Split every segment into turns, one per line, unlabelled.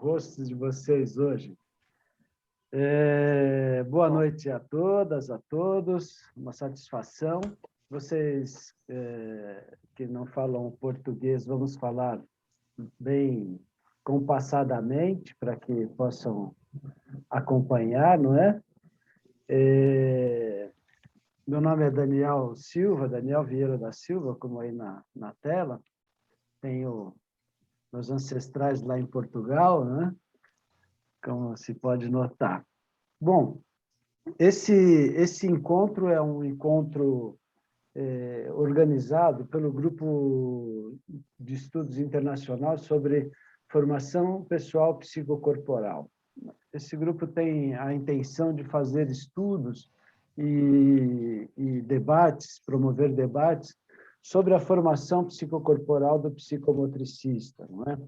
hosts de vocês hoje. Boa noite a todas, a todos. Uma satisfação. Vocês que não falam português, vamos falar bem compassadamente para que possam acompanhar, não é? Meu nome é Daniel Silva, Daniel Vieira da Silva, como aí na tela. Tenho meus ancestrais lá em Portugal, né? Como se pode notar. Bom, esse encontro é um encontro organizado pelo Grupo de Estudos Internacional sobre Formação Pessoal Psicocorporal. Esse grupo tem a intenção de fazer estudos e debates, promover debates sobre a formação psicocorporal do psicomotricista, não é?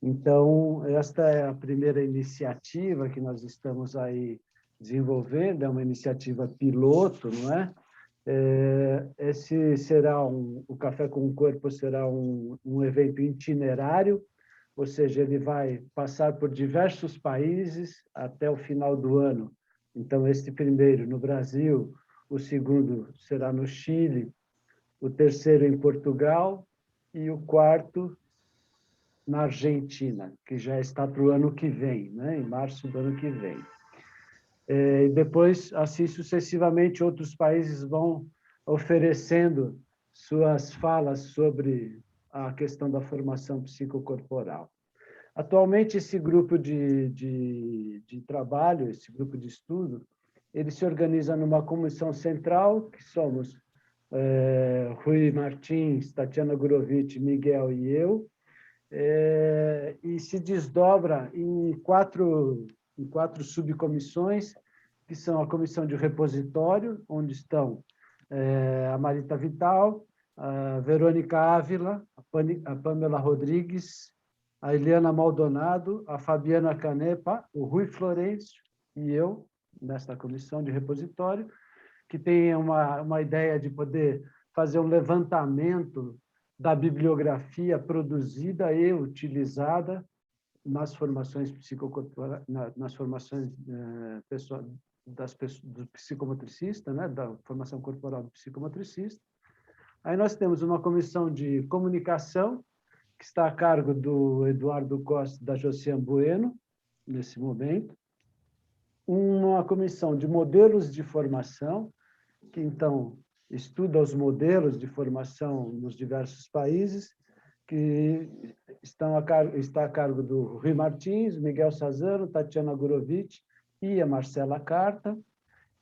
Então, esta é a primeira iniciativa que nós estamos aí desenvolvendo, é uma iniciativa piloto, não é? Esse será o Café com o Corpo será um evento itinerário, ou seja, ele vai passar por diversos países até o final do ano. Então, este primeiro no Brasil, o segundo será no Chile, o terceiro em Portugal e o quarto na Argentina, que já está para o ano que vem, né? Em março do ano que vem. E depois, assim sucessivamente, outros países vão oferecendo suas falas sobre a questão da formação psicocorporal. Atualmente, esse grupo de trabalho, esse grupo de estudo, ele se organiza numa comissão central, que somos Rui Martins, Tatiana Gurovitch, Miguel e eu, e se desdobra em quatro subcomissões, que são a comissão de repositório, onde estão a Marita Vital, a Verônica Ávila, a Pamela Rodrigues, a Eliana Maldonado, a Fabiana Canepa, o Rui Florencio e eu, nesta comissão de repositório, que tem uma ideia de poder fazer um levantamento da bibliografia produzida e utilizada nas formações psicocorporais, nas formações do psicomotricista, né, da formação corporal do psicomotricista. Aí nós temos uma comissão de comunicação, que está a cargo do Eduardo Costa e da Josiane Bueno, nesse momento. Uma comissão de modelos de formação, que, então, estuda os modelos de formação nos diversos países, que está a cargo do Rui Martins, Miguel Sazano, Tatiana Gurovitch e a Marcela Carta,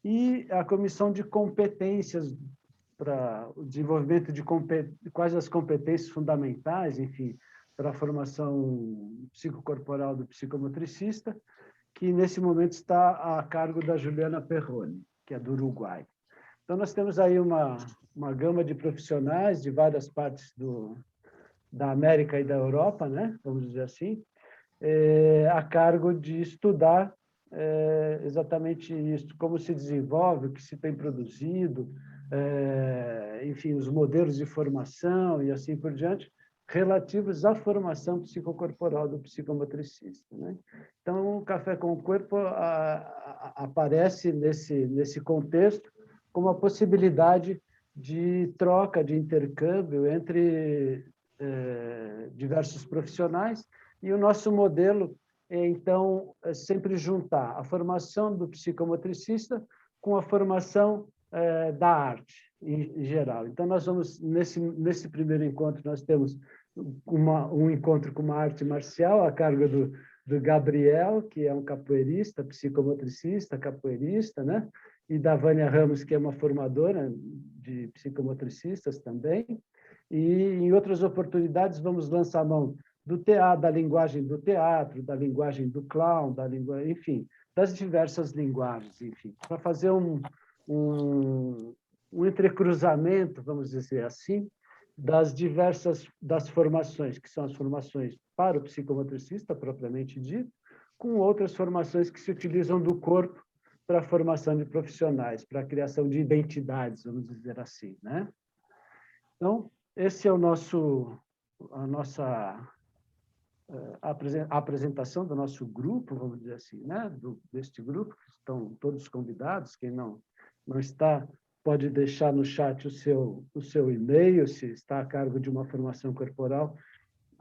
e a comissão de competências para o desenvolvimento de quais as competências fundamentais, enfim, para a formação psicocorporal do psicomotricista, que nesse momento está a cargo da Juliana Perrone, que é do Uruguai. Então, nós temos aí uma gama de profissionais de várias partes da América e da Europa, né? Vamos dizer assim, a cargo de estudar exatamente isso, como se desenvolve, o que se tem produzido, enfim, os modelos de formação e assim por diante, relativos à formação psicocorporal do psicomotricista, né? Então, o Café com o Corpo aparece nesse contexto como a possibilidade de troca, de intercâmbio entre diversos profissionais, e o nosso modelo então, sempre juntar a formação do psicomotricista com a formação da arte, em geral. Então, nós vamos, nesse primeiro encontro, nós temos um encontro com uma arte marcial, a cargo do Gabriel, que é um capoeirista, psicomotricista, capoeirista, né? E da Vânia Ramos, que é uma formadora de psicomotricistas também. E, em outras oportunidades, vamos lançar a mão do teatro, da linguagem do teatro, da linguagem do clown, enfim, das diversas linguagens, enfim, para fazer um entrecruzamento, vamos dizer assim, das formações, que são as formações para o psicomotricista, propriamente dito, com outras formações que se utilizam do corpo para a formação de profissionais, para a criação de identidades, vamos dizer assim, né? Então, esse é a nossa a apresentação do nosso grupo, vamos dizer assim, né? Deste grupo, que estão todos convidados. Quem não está, pode deixar no chat o seu e-mail, se está a cargo de uma formação corporal,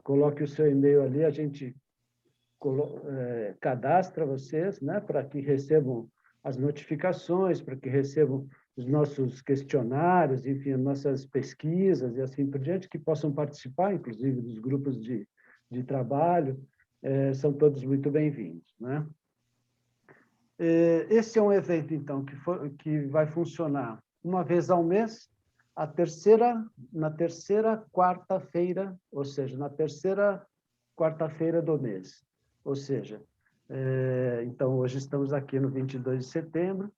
coloque o seu e-mail ali, a gente cadastra vocês, né? Para que recebam as notificações, para que recebam os nossos questionários, enfim, as nossas pesquisas e assim por diante, que possam participar, inclusive, dos grupos de trabalho, são todos muito bem-vindos, né? Esse é um evento, então, que vai funcionar uma vez ao mês, na terceira quarta-feira, ou seja, na terceira quarta-feira do mês. Ou seja, então, hoje estamos aqui no 22 de setembro,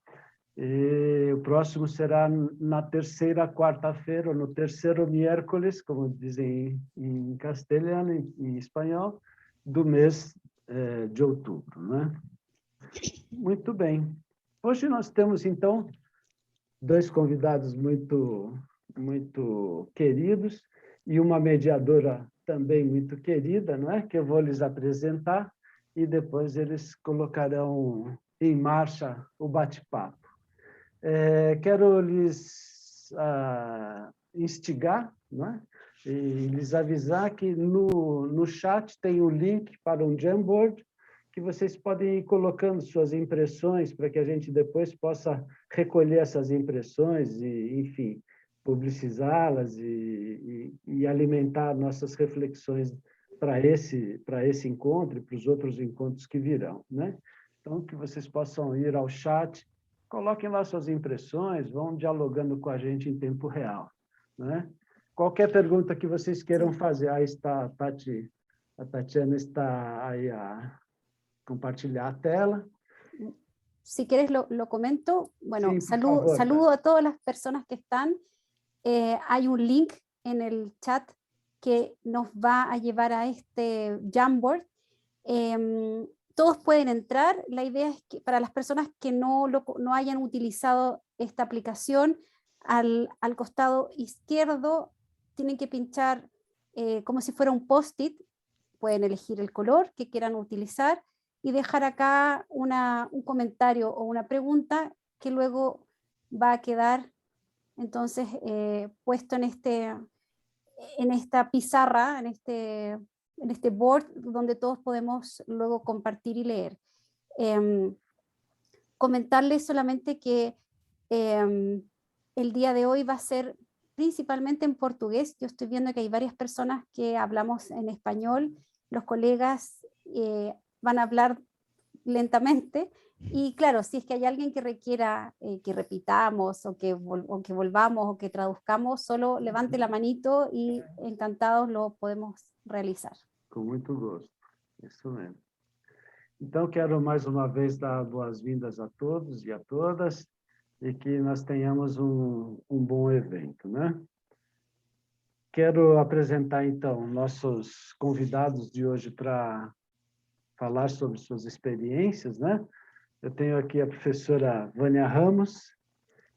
e o próximo será na terceira quarta-feira, ou no terceiro miércoles, como dizem em castelhano e em espanhol, do mês de outubro, né? Muito bem. Hoje nós temos, então, dois convidados muito queridos e uma mediadora também muito querida, não é? Que eu vou lhes apresentar e depois eles colocarão em marcha o bate-papo. Quero lhes instigar, não é? E lhes avisar que no chat tem o link para um Jamboard, que vocês podem ir colocando suas impressões para que a gente depois possa recolher essas impressões e, enfim, publicizá-las e alimentar nossas reflexões para esse encontro e para os outros encontros que virão, né? Então, que vocês possam ir ao chat, coloquem lá suas impressões, vão dialogando com a gente em tempo real, né? Qualquer pergunta que vocês queiram fazer, aí está a Tatiana está aí a compartilhar a tela.
Si quieres lo comento. Bueno,
Sí, por favor,
saludo a todas las personas que están. Hay un link en el chat que nos va a llevar a este Jamboard. Todos pueden entrar. La idea es que para las personas que no hayan utilizado esta aplicación, al costado izquierdo tienen que pinchar como si fuera un post-it. Pueden elegir el color que quieran utilizar y dejar acá un comentario o una pregunta que luego va a quedar entonces puesto en esta pizarra, en este board donde todos podemos luego compartir y leer. Comentarles solamente que el día de hoy va a ser principalmente en portugués. Yo estoy viendo que hay varias personas que hablamos en español. Los colegas van a hablar lentamente y claro, si es que hay alguien que requiera que repitamos o que volvamos o que traduzcamos, solo levante la manito y encantados lo podemos realizar.
Com muito gosto, isso mesmo. Então, quero mais uma vez dar boas-vindas a todos e a todas e que nós tenhamos um bom evento, né? Quero apresentar, então, nossos convidados de hoje para falar sobre suas experiências, né? Eu tenho aqui a professora Vânia Ramos,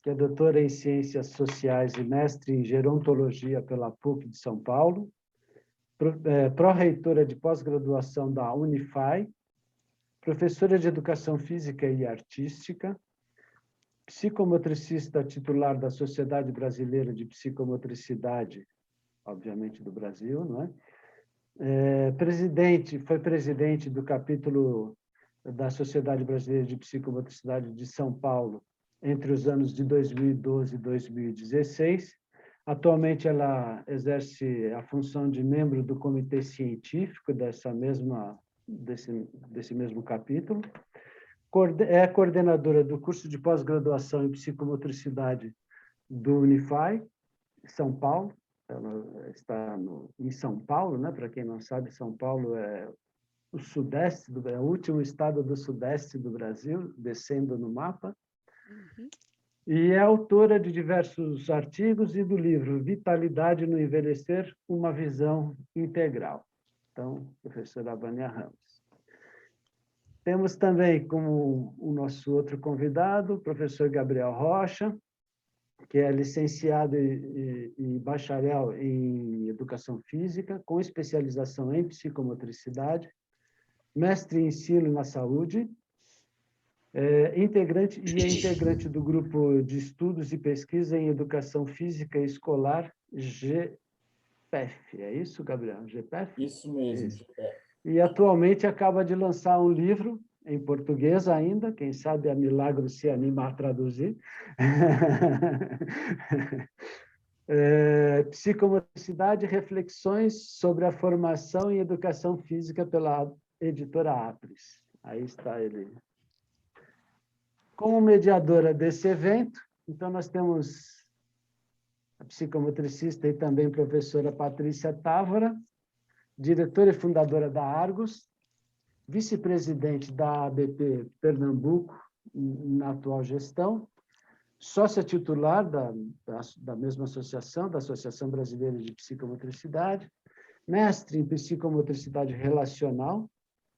que é doutora em Ciências Sociais e mestre em Gerontologia pela PUC de São Paulo, pró-reitora de pós-graduação da Unify, professora de Educação Física e Artística, psicomotricista titular da Sociedade Brasileira de Psicomotricidade, obviamente do Brasil, não é? Foi presidente do capítulo da Sociedade Brasileira de Psicomotricidade de São Paulo entre os anos de 2012 e 2016. Atualmente, ela exerce a função de membro do comitê científico desse mesmo capítulo. É coordenadora do curso de pós-graduação em psicomotricidade do Unify, São Paulo. Ela está em São Paulo, né? Para quem não sabe, São Paulo é o sudeste, é o último estado do sudeste do Brasil, descendo no mapa. E é autora de diversos artigos e do livro Vitalidade no Envelhecer, uma visão integral. Então, professora Vânia Ramos. Temos também como o nosso outro convidado, o professor Gabriel Rocha, que é licenciado e bacharel em Educação Física, com especialização em Psicomotricidade, mestre em Ensino na Saúde, integrante do Grupo de Estudos e Pesquisa em Educação Física Escolar, GPEF. É isso, Gabriel? GPEF?
Isso mesmo,
Isso.
GPEF.
E atualmente acaba de lançar um livro, em português ainda, quem sabe a Milagro se anima a traduzir. Psicomotricidade, reflexões sobre a formação em educação física pela editora Apres. Aí está ele. Como mediadora desse evento, então nós temos a psicomotricista e também professora Patrícia Távora, diretora e fundadora da Argos, vice-presidente da ABP Pernambuco, na atual gestão, sócia titular da mesma associação, da Associação Brasileira de Psicomotricidade, mestre em Psicomotricidade Relacional,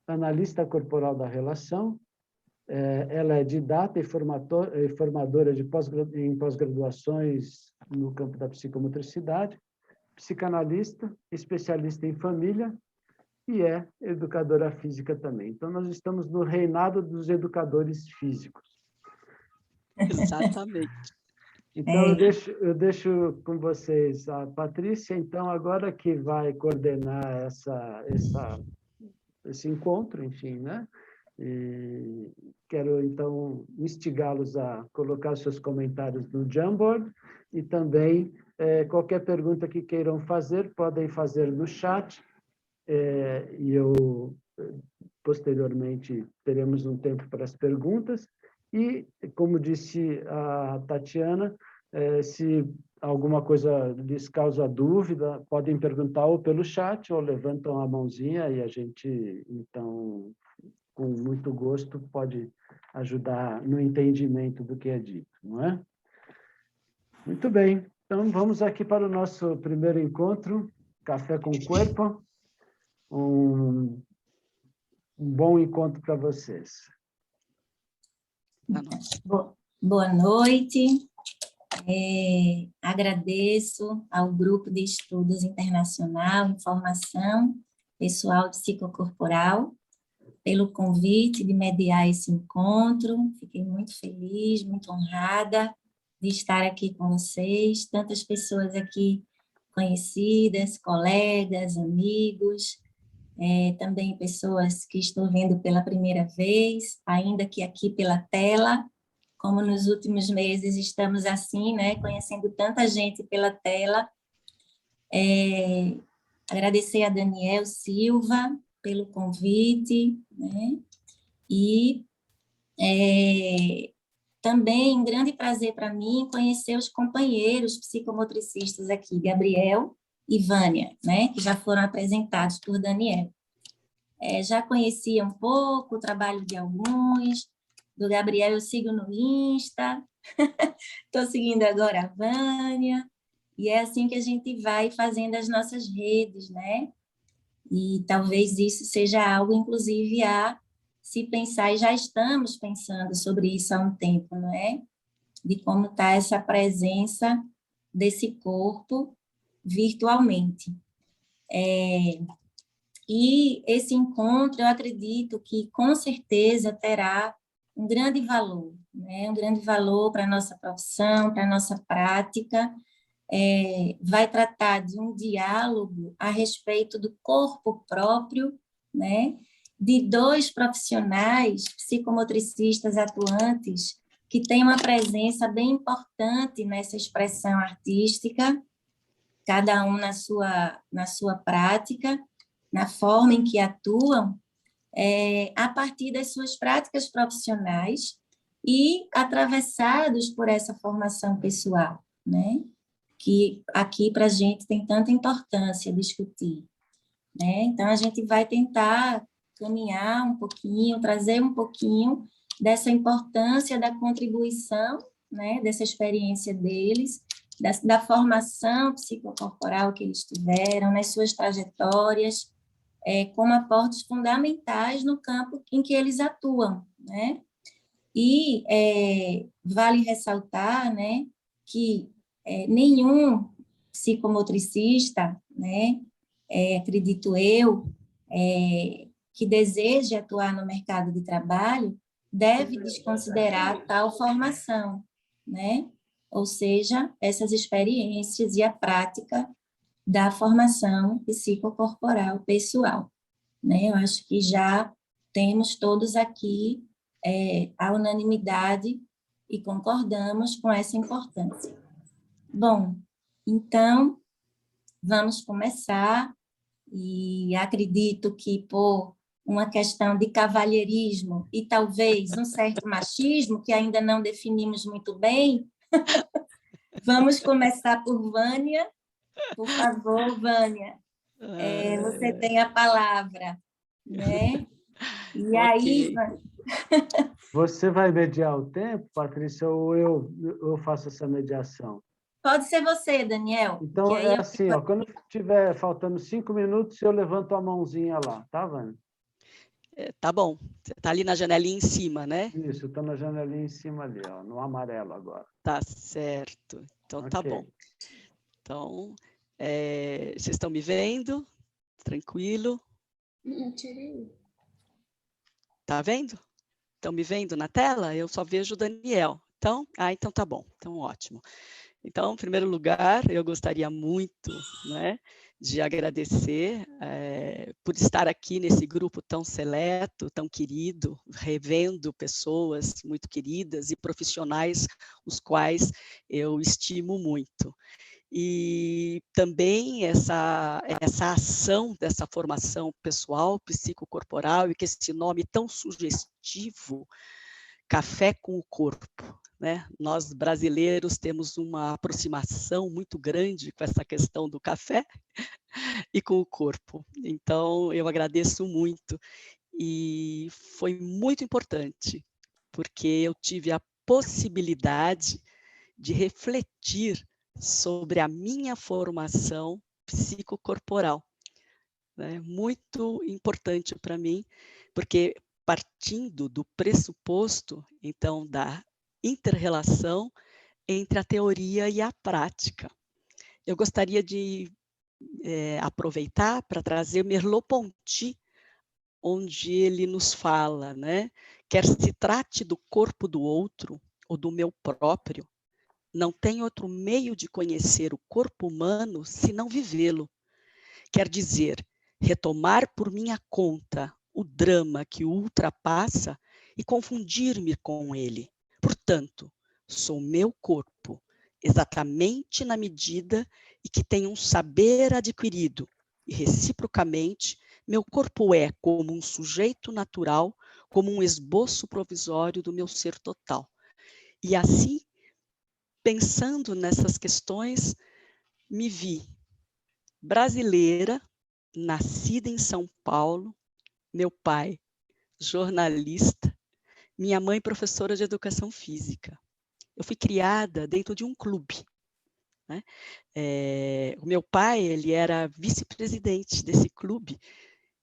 analista corporal da relação, ela é didata e formadora em pós-graduações no campo da psicomotricidade, psicanalista, especialista em família, e é educadora física também. Então, nós estamos no reinado dos educadores físicos.
Exatamente.
Então, eu deixo com vocês a Patrícia, então, agora que vai coordenar esse encontro, enfim, né? E quero, então, instigá-los a colocar seus comentários no Jamboard e também qualquer pergunta que queiram fazer, podem fazer no chat, e eu, posteriormente, teremos um tempo para as perguntas. E, como disse a Tatiana, se alguma coisa lhes causa dúvida, podem perguntar ou pelo chat, ou levantam a mãozinha e a gente, então, com muito gosto, pode ajudar no entendimento do que é dito, não é? Muito bem. Então, vamos aqui para o nosso primeiro encontro, Café com Corpo. Um bom encontro para vocês.
Boa noite. Agradeço ao Grupo de Estudos Internacional em Formação Pessoal Psicocorporal pelo convite de mediar esse encontro. Fiquei muito feliz, muito honrada de estar aqui com vocês, tantas pessoas aqui conhecidas, colegas, amigos, também pessoas que estou vendo pela primeira vez, ainda que aqui pela tela, como nos últimos meses estamos assim, né, conhecendo tanta gente pela tela. Agradecer a Daniel Silva pelo convite, né, e também um grande prazer para mim conhecer os companheiros psicomotricistas aqui, Gabriel e Vânia, né, que já foram apresentados por Daniel. Já conhecia um pouco o trabalho de alguns, do Gabriel eu sigo no Insta, estou seguindo agora a Vânia, e é assim que a gente vai fazendo as nossas redes, né? E talvez isso seja algo, inclusive, a se pensar, e já estamos pensando sobre isso há um tempo, não é? De como está essa presença desse corpo virtualmente. E esse encontro, eu acredito que, com certeza, terá um grande valor, né? Um grande valor para a nossa profissão, para a nossa prática. Vai tratar de um diálogo a respeito do corpo próprio, né? De dois profissionais psicomotricistas atuantes que têm uma presença bem importante nessa expressão artística, cada um na sua prática, na forma em que atuam, a partir das suas práticas profissionais e atravessados por essa formação pessoal, né? Que aqui para a gente tem tanta importância discutir, né? Então, a gente vai tentar caminhar um pouquinho, trazer um pouquinho dessa importância da contribuição, né? Dessa experiência deles, da formação psicocorporal que eles tiveram, nas suas trajetórias, como aportes fundamentais no campo em que eles atuam, né? E vale ressaltar, né, que nenhum psicomotricista, né, acredito eu, que deseje atuar no mercado de trabalho, deve desconsiderar tal formação, né? Ou seja, essas experiências e a prática da formação psicocorporal pessoal, né? Eu acho que já temos todos aqui a unanimidade e concordamos com essa importância. Bom, então, vamos começar, e acredito que por uma questão de cavalheirismo e talvez um certo machismo, que ainda não definimos muito bem, vamos começar por Vânia. Por favor, Vânia, você tem a palavra, né? E aí,
Você vai mediar o tempo, Patrícia, ou eu faço essa mediação?
pode ser você, Daniel.
Então, é assim, ó, quando estiver faltando 5 minutos, eu levanto a mãozinha lá, tá, Vânia?
Tá bom. Você está ali na janelinha em cima, né?
Isso, estou na janelinha em cima ali, ó, no amarelo agora.
Tá certo. Então, tá bom. Então, vocês estão me vendo? Tranquilo? Tá vendo? Estão me vendo na tela? Eu só vejo o Daniel. Então, então tá bom. Então, ótimo. Então, em primeiro lugar, eu gostaria muito, né, de agradecer por estar aqui nesse grupo tão seleto, tão querido, revendo pessoas muito queridas e profissionais, os quais eu estimo muito. E também essa ação dessa formação pessoal, psicocorporal, e que esse nome tão sugestivo, Café com o Corpo, né? Nós brasileiros temos uma aproximação muito grande com essa questão do café e com o corpo. Então, eu agradeço muito e foi muito importante, porque eu tive a possibilidade de refletir sobre a minha formação psicocorporal, né? Muito importante para mim, porque partindo do pressuposto, então, da inter-relação entre a teoria e a prática. Eu gostaria de aproveitar para trazer Merleau-Ponty, onde ele nos fala, né? Quer se trate do corpo do outro ou do meu próprio, não tem outro meio de conhecer o corpo humano senão vivê-lo. Quer dizer, retomar por minha conta o drama que o ultrapassa e confundir-me com ele. Portanto, sou meu corpo, exatamente na medida em que tenho um saber adquirido, e reciprocamente, meu corpo é como um sujeito natural, como um esboço provisório do meu ser total. E assim, pensando nessas questões, me vi brasileira, nascida em São Paulo, meu pai jornalista, minha mãe professora de educação física. Eu fui criada dentro de um clube, né? O meu pai, ele era vice-presidente desse clube,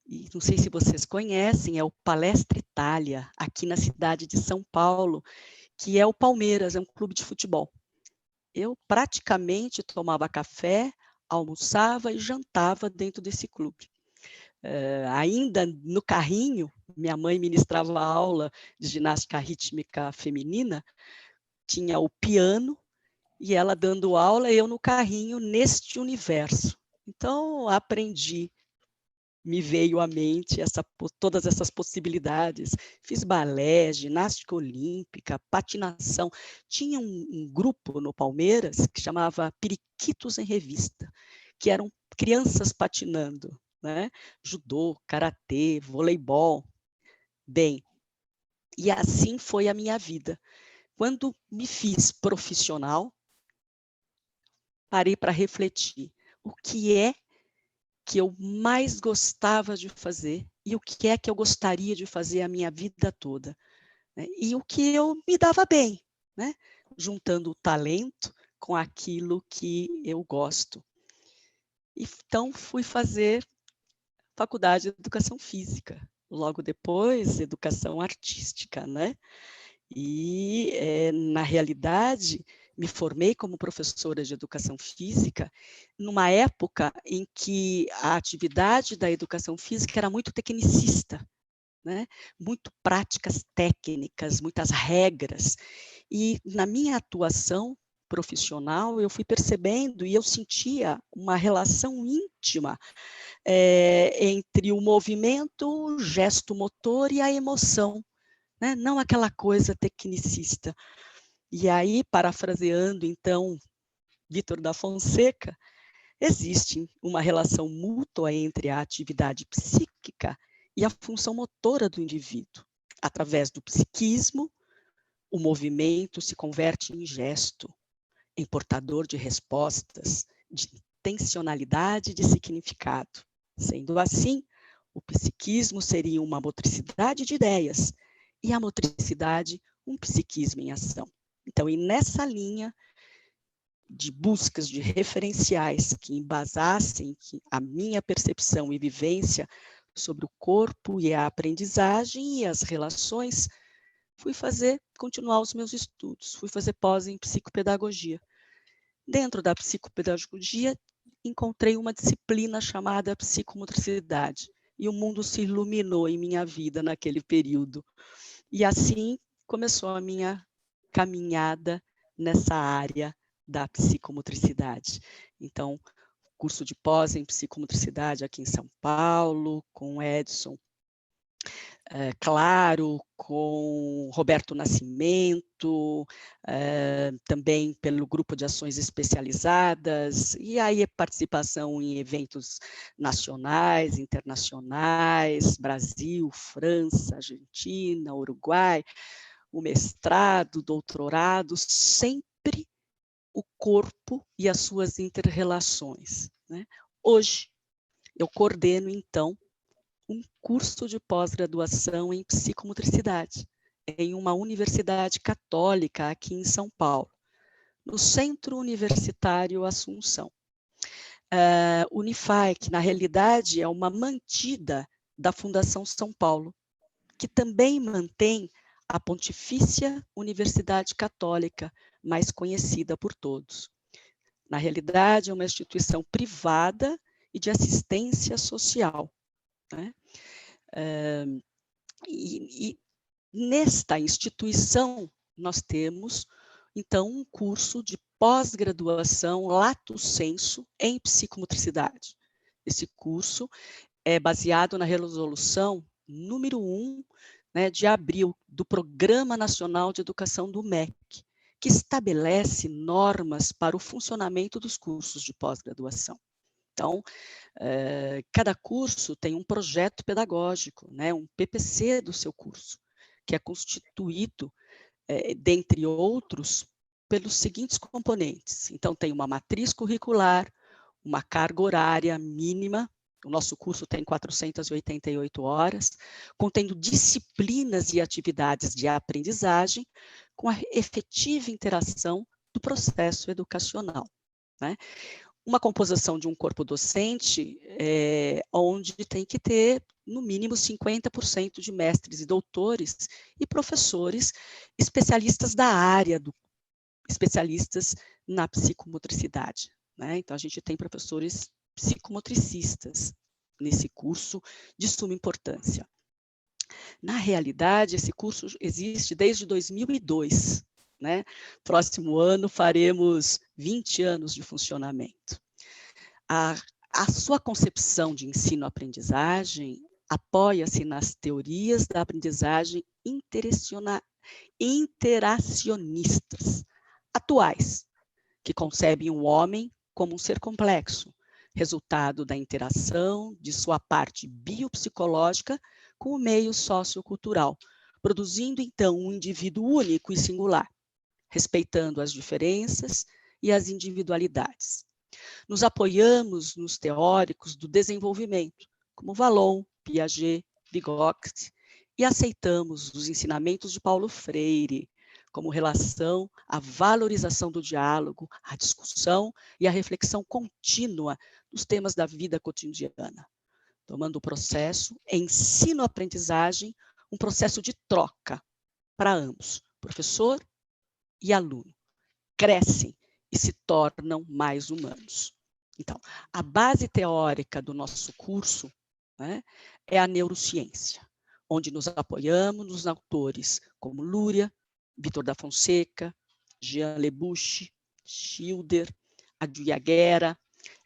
e não sei se vocês conhecem, é o Palestra Itália, aqui na cidade de São Paulo, que é o Palmeiras, é um clube de futebol. Eu praticamente tomava café, almoçava e jantava dentro desse clube. Ainda no carrinho, minha mãe ministrava aula de ginástica rítmica feminina, tinha o piano, e ela dando aula, eu no carrinho, neste universo. Então, aprendi, me veio à mente todas essas possibilidades. Fiz balé, ginástica olímpica, patinação. Tinha um grupo no Palmeiras que chamava Periquitos em Revista, que eram crianças patinando, né? Judô, karatê, voleibol. Bem, e assim foi a minha vida. Quando me fiz profissional, parei para refletir. O que é que eu mais gostava de fazer e o que é que eu gostaria de fazer a minha vida toda, né? E o que eu me dava bem, né? Juntando o talento com aquilo que eu gosto. Então, fui fazer faculdade de educação física, logo depois, educação artística, né? E, na realidade, me formei como professora de educação física numa época em que a atividade da educação física era muito tecnicista, né? Muito práticas técnicas, muitas regras. E na minha atuação profissional, eu fui percebendo e eu sentia uma relação íntima entre o movimento, o gesto motor e a emoção, né? Não aquela coisa tecnicista. E aí, parafraseando, então, Vítor da Fonseca, existe uma relação mútua entre a atividade psíquica e a função motora do indivíduo. Através do psiquismo, o movimento se converte em gesto, em portador de respostas, de intencionalidade e de significado. Sendo assim, o psiquismo seria uma motricidade de ideias e a motricidade um psiquismo em ação. Então, e nessa linha de buscas de referenciais que embasassem a minha percepção e vivência sobre o corpo e a aprendizagem e as relações, fui continuar os meus estudos, fui fazer pós em psicopedagogia. Dentro da psicopedagogia, encontrei uma disciplina chamada psicomotricidade, e o mundo se iluminou em minha vida naquele período. E assim começou a minha caminhada nessa área da psicomotricidade. Então, curso de pós em psicomotricidade aqui em São Paulo, com Edson Claro, com Roberto Nascimento, também pelo grupo de ações especializadas, e aí participação em eventos nacionais, internacionais, Brasil, França, Argentina, Uruguai, o mestrado, doutorado, sempre o corpo e as suas inter-relações, né? Hoje, eu coordeno, então, um curso de pós-graduação em psicomotricidade, em uma universidade católica aqui em São Paulo, no Centro Universitário Assunção. Unify, que na realidade é uma mantida da Fundação São Paulo, que também mantém a Pontifícia Universidade Católica, mais conhecida por todos. Na realidade, é uma instituição privada e de assistência social, né? E nesta instituição, nós temos, então, um curso de pós-graduação lato sensu em psicomotricidade. Esse curso é baseado na resolução número 1, né, de abril, do Programa Nacional de Educação do MEC, que estabelece normas para o funcionamento dos cursos de pós-graduação. Então, cada curso tem um projeto pedagógico, né, um PPC do seu curso, que é constituído, dentre outros, pelos seguintes componentes. Então, tem uma matriz curricular, uma carga horária mínima, o nosso curso tem 488 horas, contendo disciplinas e atividades de aprendizagem com a efetiva interação do processo educacional, né? Uma composição de um corpo docente, onde tem que ter, no mínimo, 50% de mestres e doutores e professores especialistas da área, especialistas na psicomotricidade, né? Então, a gente tem professores psicomotricistas nesse curso de suma importância. Na realidade, esse curso existe desde 2002, né? Próximo ano faremos 20 anos de funcionamento. A sua concepção de ensino-aprendizagem apoia-se nas teorias da aprendizagem interacionistas atuais, que concebem o homem como um ser complexo, resultado da interação de sua parte biopsicológica com o meio sociocultural, produzindo, então, um indivíduo único e singular, respeitando as diferenças e as individualidades. Nos apoiamos nos teóricos do desenvolvimento, como Vallon, Piaget, Vygotsky, e aceitamos os ensinamentos de Paulo Freire, como relação à valorização do diálogo, à discussão e à reflexão contínua dos temas da vida cotidiana, tomando o processo ensino-aprendizagem um processo de troca para ambos, professor e aluno, crescem e se tornam mais humanos. Então, a base teórica do nosso curso, né, é a neurociência, onde nos apoiamos nos autores como Luria, Vitor da Fonseca, Jean Lebouche, Schilder, Adu Yaguera,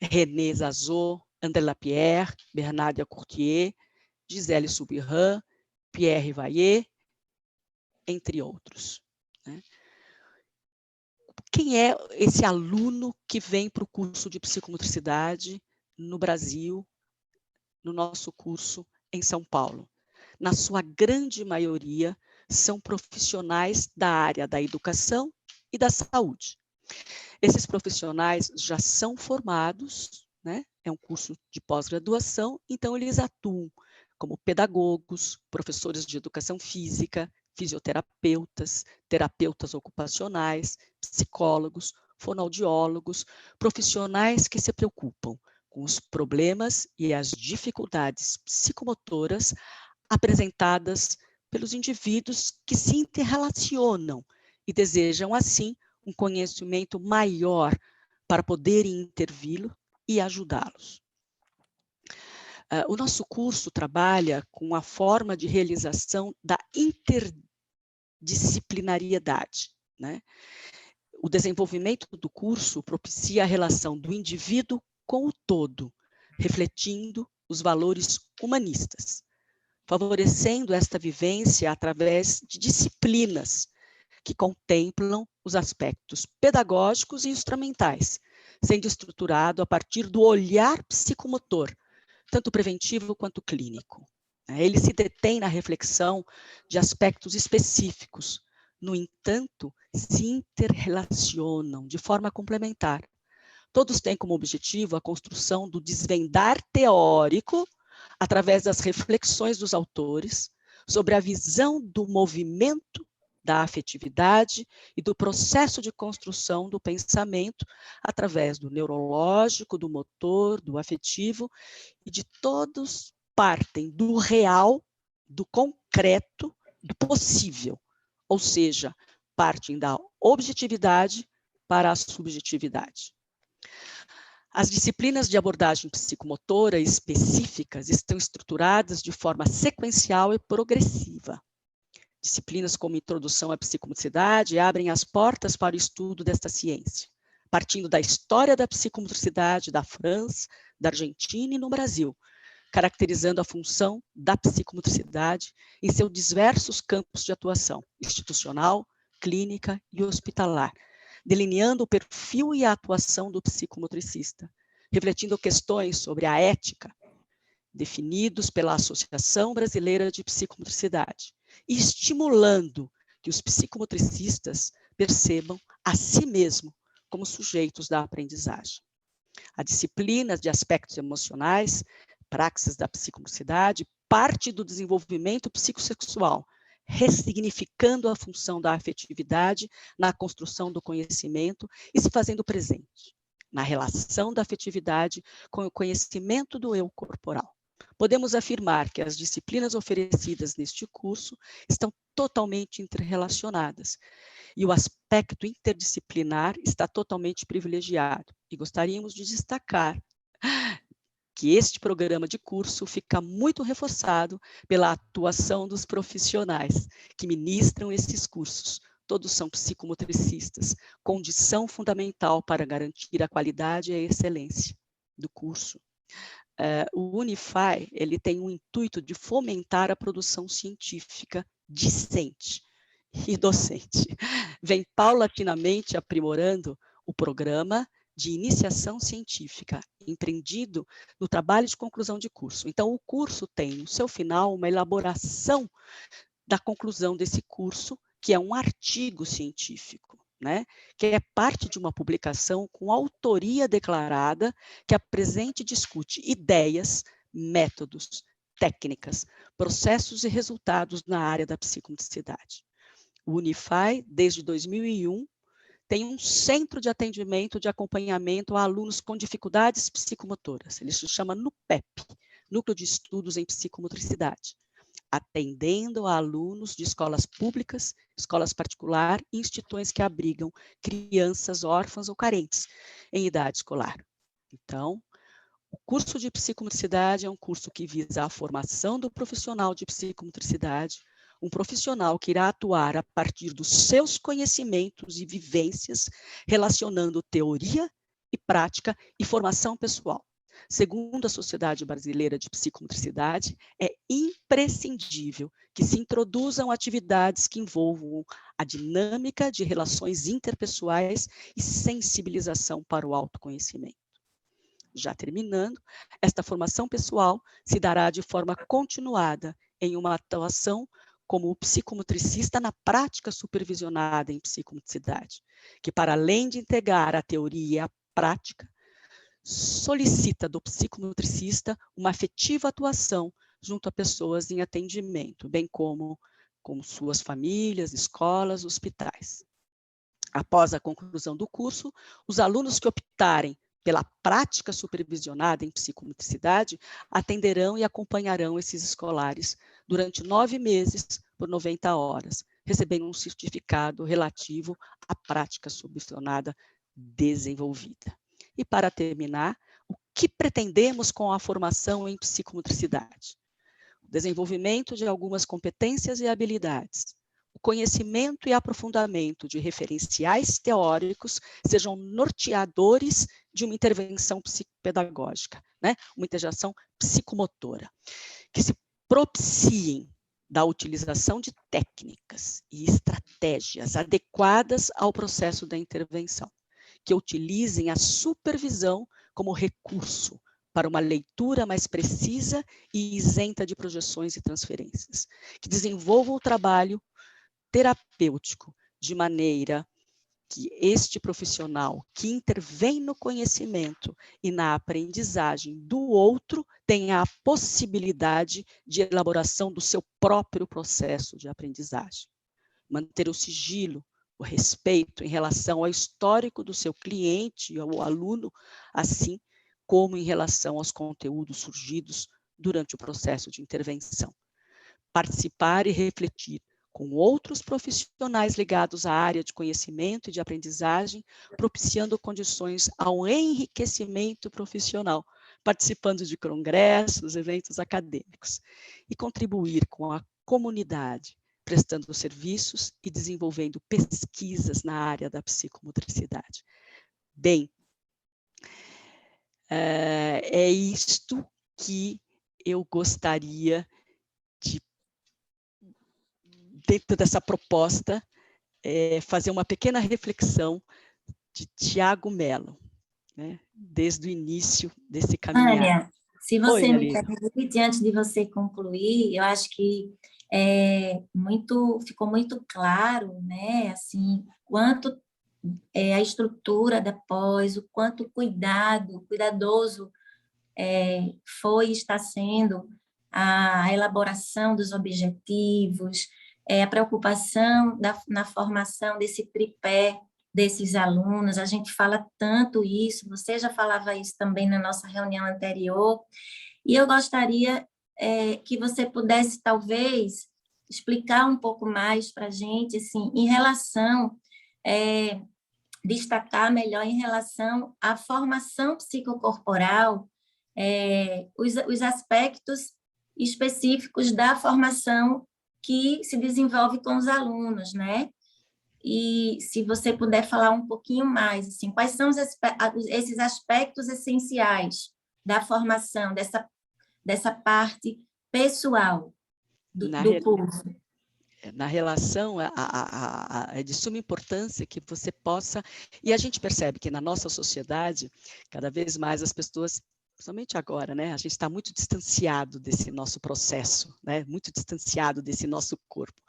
René Zazot, André Lapierre, Bernardia Courtier, Gisèle Soubiran, Pierre Vaillet, entre outros. Né? Quem é esse aluno que vem para o curso de psicomotricidade no Brasil, no nosso curso em São Paulo? Na sua grande maioria, são profissionais da área da educação e da saúde. Esses profissionais já são formados, né? É um curso de pós-graduação, então eles atuam como pedagogos, professores de educação física, fisioterapeutas, terapeutas ocupacionais, psicólogos, fonoaudiólogos, profissionais que se preocupam com os problemas e as dificuldades psicomotoras apresentadas pelos indivíduos que se interrelacionam e desejam, assim, um conhecimento maior para poderem intervi-lo e ajudá-los. O nosso curso trabalha com a forma de realização da interdisciplinariedade, né? O desenvolvimento do curso propicia a relação do indivíduo com o todo, refletindo os valores humanistas, favorecendo esta vivência através de disciplinas que contemplam os aspectos pedagógicos e instrumentais, sendo estruturado a partir do olhar psicomotor, tanto preventivo quanto clínico. Ele se detém na reflexão de aspectos específicos, no entanto, se interrelacionam de forma complementar. Todos têm como objetivo a construção do desvendar teórico através das reflexões dos autores sobre a visão do movimento, da afetividade e do processo de construção do pensamento através do neurológico, do motor, do afetivo, e de todos partem do real, do concreto, do possível, ou seja, partem da objetividade para a subjetividade. As disciplinas de abordagem psicomotora específicas estão estruturadas de forma sequencial e progressiva. Disciplinas como Introdução à Psicomotricidade abrem as portas para o estudo desta ciência, partindo da história da psicomotricidade da França, da Argentina e no Brasil, caracterizando a função da psicomotricidade em seus diversos campos de atuação, institucional, clínica e hospitalar, delineando o perfil e a atuação do psicomotricista, refletindo questões sobre a ética, definidos pela Associação Brasileira de Psicomotricidade, e estimulando que os psicomotricistas percebam a si mesmos como sujeitos da aprendizagem. A disciplina de aspectos emocionais, praxis da psicomotricidade, parte do desenvolvimento psicossexual, ressignificando a função da afetividade na construção do conhecimento e se fazendo presente na relação da afetividade com o conhecimento do eu corporal. Podemos afirmar que as disciplinas oferecidas neste curso estão totalmente interrelacionadas e o aspecto interdisciplinar está totalmente privilegiado. E gostaríamos de destacar que este programa de curso fica muito reforçado pela atuação dos profissionais que ministram esses cursos. Todos são psicomotricistas, condição fundamental para garantir a qualidade e a excelência do curso. O Unify, ele tem o intuito de fomentar a produção científica discente e docente. Vem paulatinamente aprimorando o programa de iniciação científica, empreendido no trabalho de conclusão de curso. Então, o curso tem, no seu final, uma elaboração da conclusão desse curso, que é um artigo científico, né? Que é parte de uma publicação com autoria declarada, que apresenta e discute ideias, métodos, técnicas, processos e resultados na área da psicomotricidade. O Unify, desde 2001, tem um centro de atendimento de acompanhamento a alunos com dificuldades psicomotoras. Ele se chama NUPEP, Núcleo de Estudos em Psicomotricidade. atendendo a alunos de escolas públicas, escolas particulares e instituições que abrigam crianças órfãs ou carentes em idade escolar. Então, o curso de psicomotricidade é um curso que visa a formação do profissional de psicomotricidade, um profissional que irá atuar a partir dos seus conhecimentos e vivências, relacionando teoria e prática e formação pessoal. Segundo a Sociedade Brasileira de Psicomotricidade, é imprescindível que se introduzam atividades que envolvam a dinâmica de relações interpessoais e sensibilização para o autoconhecimento. Já terminando, esta formação pessoal se dará de forma continuada em uma atuação como psicomotricista na prática supervisionada em psicomotricidade, que para além de integrar a teoria e a prática, solicita do psicomotricista uma afetiva atuação junto a pessoas em atendimento, bem como com suas famílias, escolas, hospitais. Após a conclusão do curso, os alunos que optarem pela prática supervisionada em psicomotricidade atenderão e acompanharão esses escolares durante 9 meses por 90 horas, recebendo um certificado relativo à prática supervisionada desenvolvida. E para terminar, o que pretendemos com a formação em psicomotricidade? O desenvolvimento de algumas competências e habilidades, o conhecimento e aprofundamento de referenciais teóricos sejam norteadores de uma intervenção psicopedagógica, né? Uma intervenção psicomotora, que se propiciem da utilização de técnicas e estratégias adequadas ao processo da intervenção, que utilizem a supervisão como recurso para uma leitura mais precisa e isenta de projeções e transferências, que desenvolvam o trabalho terapêutico de maneira que este profissional que intervém no conhecimento e na aprendizagem do outro tenha a possibilidade de elaboração do seu próprio processo de aprendizagem. Manter o sigilo, o respeito em relação ao histórico do seu cliente ou aluno, assim como em relação aos conteúdos surgidos durante o processo de intervenção. Participar e refletir com outros profissionais ligados à área de conhecimento e de aprendizagem, propiciando condições ao enriquecimento profissional, participando de congressos, eventos acadêmicos, e contribuir com a comunidade, prestando serviços e desenvolvendo pesquisas na área da psicomotricidade. Bem, é isto que eu gostaria de, dentro dessa proposta, fazer uma pequena reflexão de Tiago Mello, né, desde o início desse caminhar.
Ania, se você me permite, antes de você concluir, eu acho que ficou muito claro, né, assim, quanto a estrutura da pós, o quanto cuidadoso foi e está sendo a elaboração dos objetivos, a preocupação na formação desse tripé desses alunos. A gente fala tanto isso, você já falava isso também na nossa reunião anterior, e eu gostaria que você pudesse, talvez, explicar um pouco mais para a gente, assim, em relação, destacar melhor em relação à formação psicocorporal, os aspectos específicos da formação que se desenvolve com os alunos, né? E se você puder falar um pouquinho mais, assim, quais são esses aspectos essenciais da formação, dessa parte pessoal do curso?
Na relação, é de suma importância que você possa... E a gente percebe que na nossa sociedade, cada vez mais as pessoas, principalmente agora, né, a gente está muito distanciado desse nosso processo, né, muito distanciado desse nosso corpo.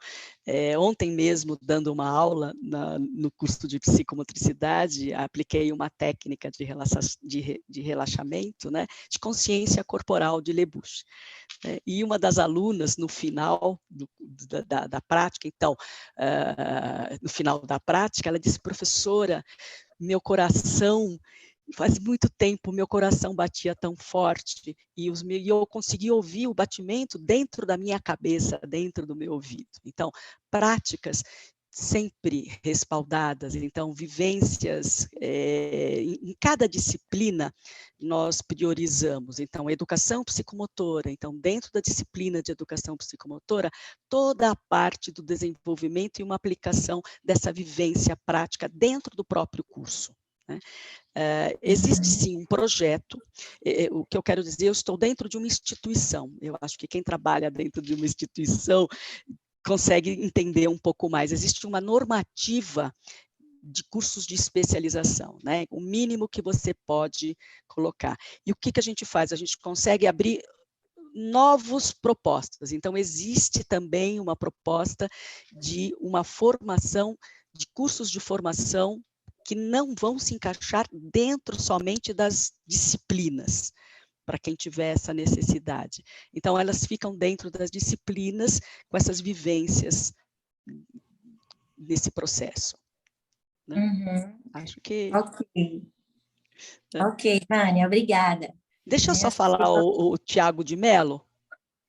Ontem mesmo, dando uma aula no curso de psicomotricidade, apliquei uma técnica de relaxamento, né, de consciência corporal de Lebush. E uma das alunas, no final da prática, então, no final da prática, ela disse: professora, meu coração faz muito tempo meu coração batia tão forte e eu consegui ouvir o batimento dentro da minha cabeça, dentro do meu ouvido. Então, práticas sempre respaldadas, então vivências, em cada disciplina nós priorizamos, então educação psicomotora, então dentro da disciplina de educação psicomotora, toda a parte do desenvolvimento e uma aplicação dessa vivência prática dentro do próprio curso, né? Existe sim um projeto, o que eu quero dizer, eu estou dentro de uma instituição, eu acho que quem trabalha dentro de uma instituição consegue entender um pouco mais. Existe uma normativa de cursos de especialização, né? O mínimo que você pode colocar. E o que a gente faz? A gente consegue abrir novas propostas. Então, existe também uma proposta de uma formação, de cursos de formação que não vão se encaixar dentro somente das disciplinas, para quem tiver essa necessidade. Então, elas ficam dentro das disciplinas com essas vivências nesse processo, né? Acho que...
Ok. Ok, Vânia, obrigada.
Deixa eu só falar o Tiago de Mello.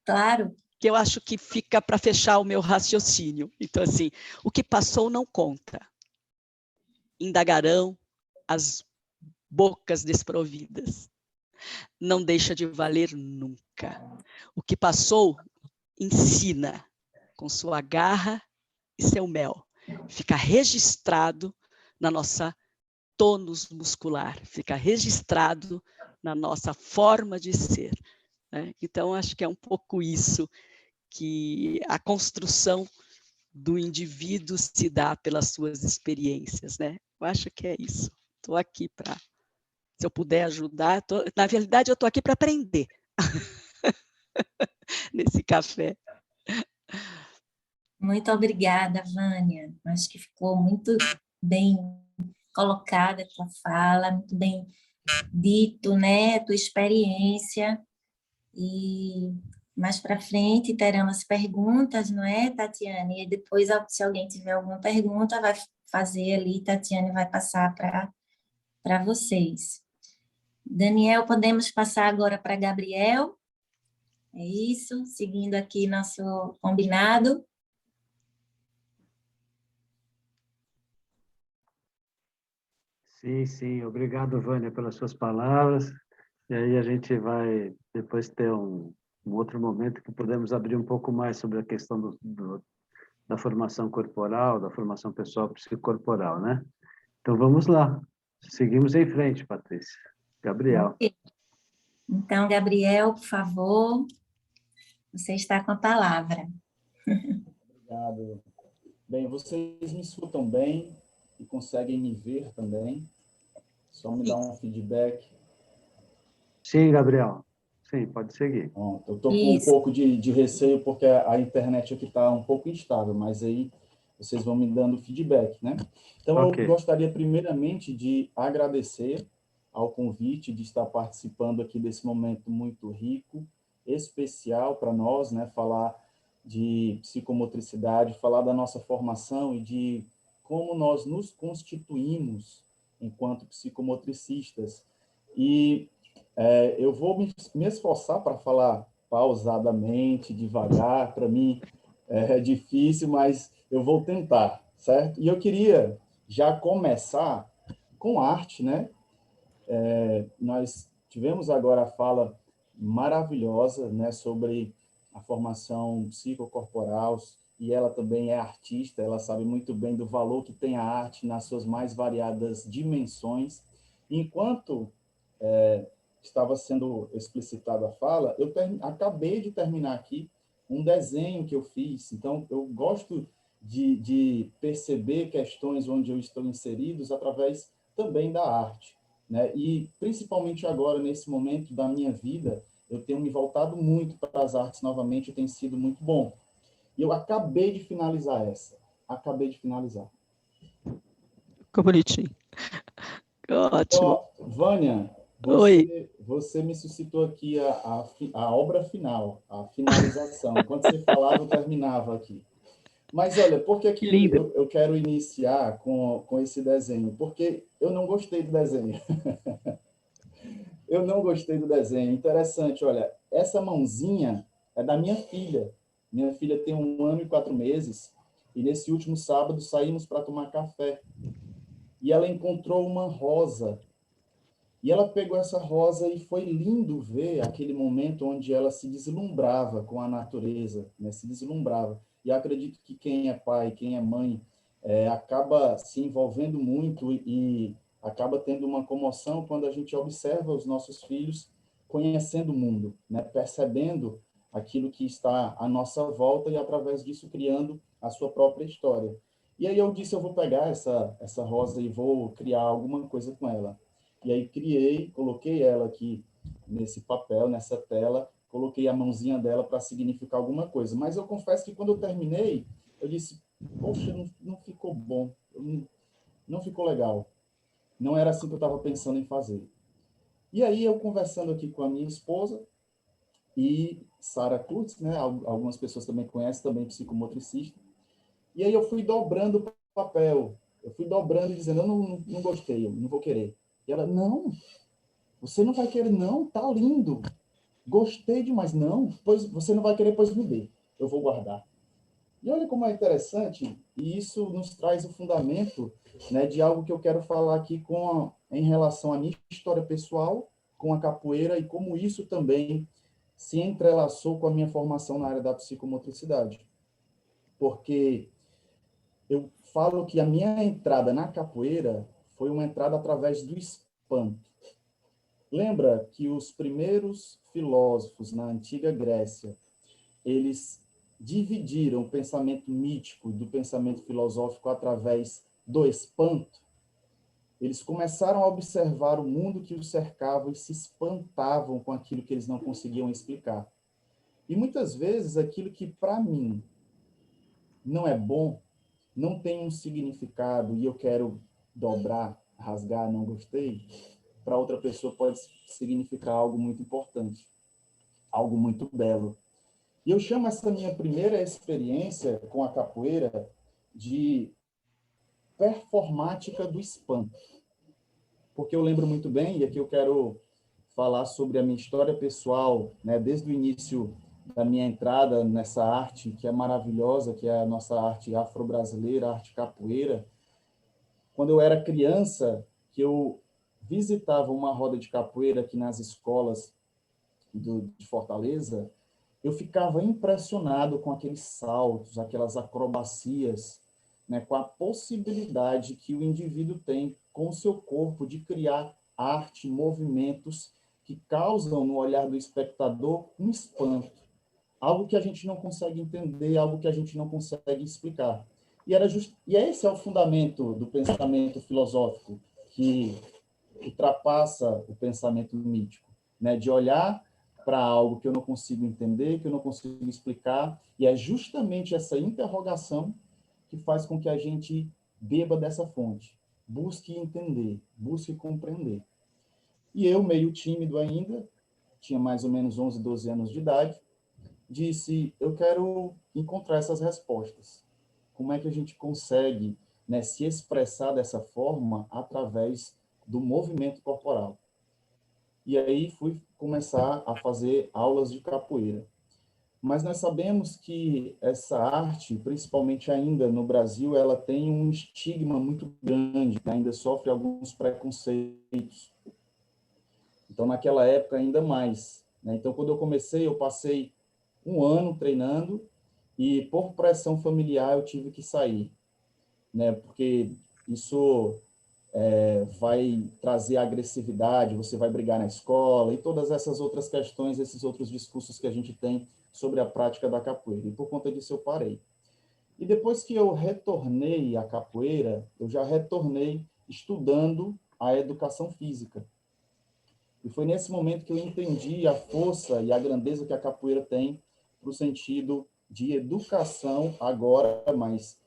Claro.
Que eu acho que fica para fechar o meu raciocínio. Então, assim, o que passou não conta. Indagarão as bocas desprovidas. Não deixa de valer nunca. O que passou, ensina com sua garra e seu mel. Fica registrado na nossa tônus muscular, fica registrado na nossa forma de ser, né? Então, acho que é um pouco isso, que a construção do indivíduo se dá pelas suas experiências, né? Eu acho que é isso. Estou aqui para... Se eu puder ajudar, na realidade, eu estou aqui para aprender nesse café.
Muito obrigada, Vânia. Acho que ficou muito bem colocada a tua fala, muito bem dito, né? A tua experiência. E mais para frente teremos perguntas, não é, Tatiane? E depois, se alguém tiver alguma pergunta, vai fazer ali, Tatiane vai passar para vocês. Daniel, podemos passar agora para Gabriel? É isso, seguindo aqui nosso combinado.
Sim, sim. Obrigado, Vânia, pelas suas palavras. E aí a gente vai depois ter um outro momento que podemos abrir um pouco mais sobre a questão da formação corporal, da formação pessoal psicocorporal, né? Então, vamos lá. Seguimos em frente, Patrícia. Gabriel.
Okay. Então, Gabriel, por favor, você está com a palavra.
Obrigado. Bem, vocês me escutam bem e conseguem me ver também? Só me dar um feedback.
Sim, Gabriel. Sim, pode seguir.
Bom, eu estou com um pouco de receio porque a internet aqui está um pouco instável, mas aí vocês vão me dando feedback, né? Então, eu gostaria primeiramente de agradecer ao convite de estar participando aqui desse momento muito rico, especial para nós, né? Falar de psicomotricidade, falar da nossa formação e de como nós nos constituímos enquanto psicomotricistas. E eu vou me esforçar para falar pausadamente, devagar. Para mim é difícil, mas eu vou tentar, certo? E eu queria já começar com arte, né? Nós tivemos agora a fala maravilhosa, né, sobre a formação psicocorporal, e ela também é artista, ela sabe muito bem do valor que tem a arte nas suas mais variadas dimensões. Enquanto estava sendo explicitada a fala, eu acabei de terminar aqui um desenho que eu fiz. Então, eu gosto de perceber questões onde eu estou inseridos através também da arte, né? E, principalmente agora, nesse momento da minha vida, eu tenho me voltado muito para as artes novamente, e tem sido muito bom. E eu acabei de finalizar essa. Acabei de finalizar.
Ficou bonitinho. Ótimo.
Então, Vânia, você me suscitou aqui a obra final, a finalização. Enquanto você falava, eu terminava aqui. Mas olha, por que
Que lindo.
eu quero iniciar com esse desenho? Porque eu não gostei do desenho. Eu não gostei do desenho. Interessante, olha, essa mãozinha é da minha filha. Minha filha tem 1 ano e 4 meses, e nesse último sábado saímos para tomar café. E ela encontrou uma rosa. E ela pegou essa rosa e foi lindo ver aquele momento onde ela se deslumbrava com a natureza, né? Se deslumbrava. E acredito que quem é pai, quem é mãe, acaba se envolvendo muito e acaba tendo uma comoção quando a gente observa os nossos filhos conhecendo o mundo, né? Percebendo aquilo que está à nossa volta e, através disso, criando a sua própria história. E aí eu disse, eu vou pegar essa rosa e vou criar alguma coisa com ela. E aí criei, coloquei ela aqui nesse papel, nessa tela, coloquei a mãozinha dela para significar alguma coisa. Mas eu confesso que quando eu terminei, eu disse, poxa, não ficou bom, não ficou legal. Não era assim que eu estava pensando em fazer. E aí eu conversando aqui com a minha esposa, e Sara Klutz, né, algumas pessoas também conhecem, também psicomotricista, e aí eu fui dobrando o papel, eu fui dobrando e dizendo, eu não gostei, eu não vou querer. E ela, não, você não vai querer, não, tá lindo. Gostei demais, não, pois você não vai querer, pois me dê. Eu vou guardar. E olha como é interessante, e isso nos traz o fundamento, né, de algo que eu quero falar aqui em relação à minha história pessoal com a capoeira e como isso também se entrelaçou com a minha formação na área da psicomotricidade. Porque eu falo que a minha entrada na capoeira foi uma entrada através do espanto. Lembra que os primeiros filósofos na antiga Grécia, eles dividiram o pensamento mítico do pensamento filosófico através do espanto? Eles começaram a observar o mundo que os cercava e se espantavam com aquilo que eles não conseguiam explicar. E muitas vezes aquilo que para mim não é bom, não tem um significado e eu quero dobrar, rasgar, não gostei, para outra pessoa pode significar algo muito importante, algo muito belo. E eu chamo essa minha primeira experiência com a capoeira de performática do espanto. Porque eu lembro muito bem, e aqui eu quero falar sobre a minha história pessoal, né, desde o início da minha entrada nessa arte que é maravilhosa, que é a nossa arte afro-brasileira, a arte capoeira. Quando eu era criança, que eu visitava uma roda de capoeira aqui nas escolas de Fortaleza, eu ficava impressionado com aqueles saltos, aquelas acrobacias, né, com a possibilidade que o indivíduo tem com o seu corpo de criar arte, movimentos que causam no olhar do espectador um espanto, algo que a gente não consegue entender, algo que a gente não consegue explicar. E esse é o fundamento do pensamento filosófico que ultrapassa o pensamento mítico, né, de olhar para algo que eu não consigo entender, que eu não consigo explicar, e é justamente essa interrogação que faz com que a gente beba dessa fonte, busque entender, busque compreender. E eu, meio tímido ainda, tinha mais ou menos 11, 12 anos de idade, disse, eu quero encontrar essas respostas. Como é que a gente consegue, né, se expressar dessa forma através do movimento corporal? E aí fui começar a fazer aulas de capoeira. Mas nós sabemos que essa arte, principalmente ainda no Brasil, ela tem um estigma muito grande, ainda sofre alguns preconceitos. Então, naquela época, ainda mais, né? Então, quando eu comecei, eu passei 1 ano treinando e, por pressão familiar, eu tive que sair, né? Porque isso vai trazer agressividade, você vai brigar na escola e todas essas outras questões, esses outros discursos que a gente tem sobre a prática da capoeira. E por conta disso eu parei. E depois que eu retornei à capoeira, eu já retornei estudando a educação física. E foi nesse momento que eu entendi a força e a grandeza que a capoeira tem para o sentido de educação agora, mas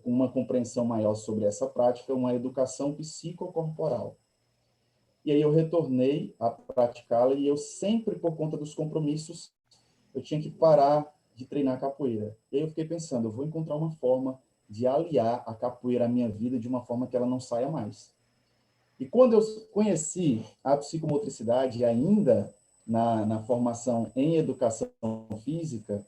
com uma compreensão maior sobre essa prática, uma educação psicocorporal. E aí eu retornei a praticá-la e eu sempre, por conta dos compromissos, eu tinha que parar de treinar capoeira. E aí eu fiquei pensando, eu vou encontrar uma forma de aliar a capoeira à minha vida de uma forma que ela não saia mais. E quando eu conheci a psicomotricidade, ainda na formação em educação física,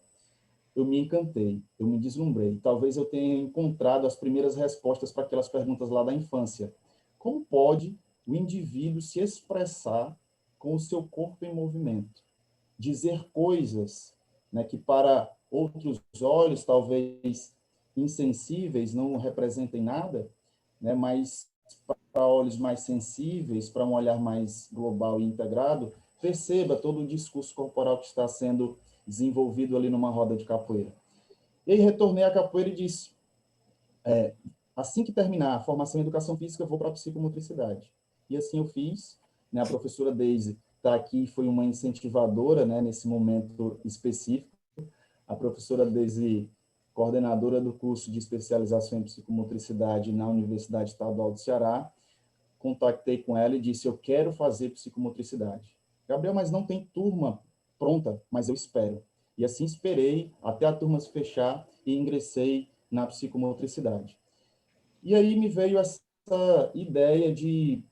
eu me encantei, eu me deslumbrei. Talvez eu tenha encontrado as primeiras respostas para aquelas perguntas lá da infância. Como pode o indivíduo se expressar com o seu corpo em movimento? Dizer coisas, né, que para outros olhos, talvez insensíveis, não representem nada, né, mas para olhos mais sensíveis, para um olhar mais global e integrado, perceba todo o discurso corporal que está sendo desenvolvido ali numa roda de capoeira. E aí retornei à capoeira e disse, assim que terminar a formação em educação física, eu vou para a psicomotricidade. E assim eu fiz, né? A professora Deise está aqui, foi uma incentivadora, né, nesse momento específico. A professora Deise, coordenadora do curso de especialização em psicomotricidade na Universidade Estadual do Ceará, contactei com ela e disse, eu quero fazer psicomotricidade. Gabriel, mas não tem turma pronta, mas eu espero. E assim esperei até a turma se fechar e ingressei na psicomotricidade. E aí me veio essa ideia de,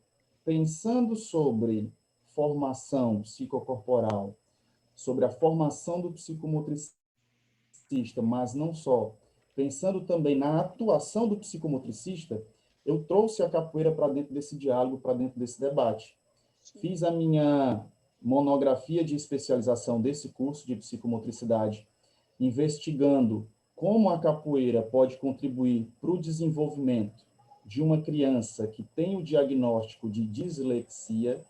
pensando sobre formação psicocorporal, sobre a formação do psicomotricista, mas não só, pensando também na atuação do psicomotricista, eu trouxe a capoeira para dentro desse diálogo, para dentro desse debate. Fiz a minha monografia de especialização desse curso de psicomotricidade, investigando como a capoeira pode contribuir para o desenvolvimento de uma criança que tem o diagnóstico de dislexia.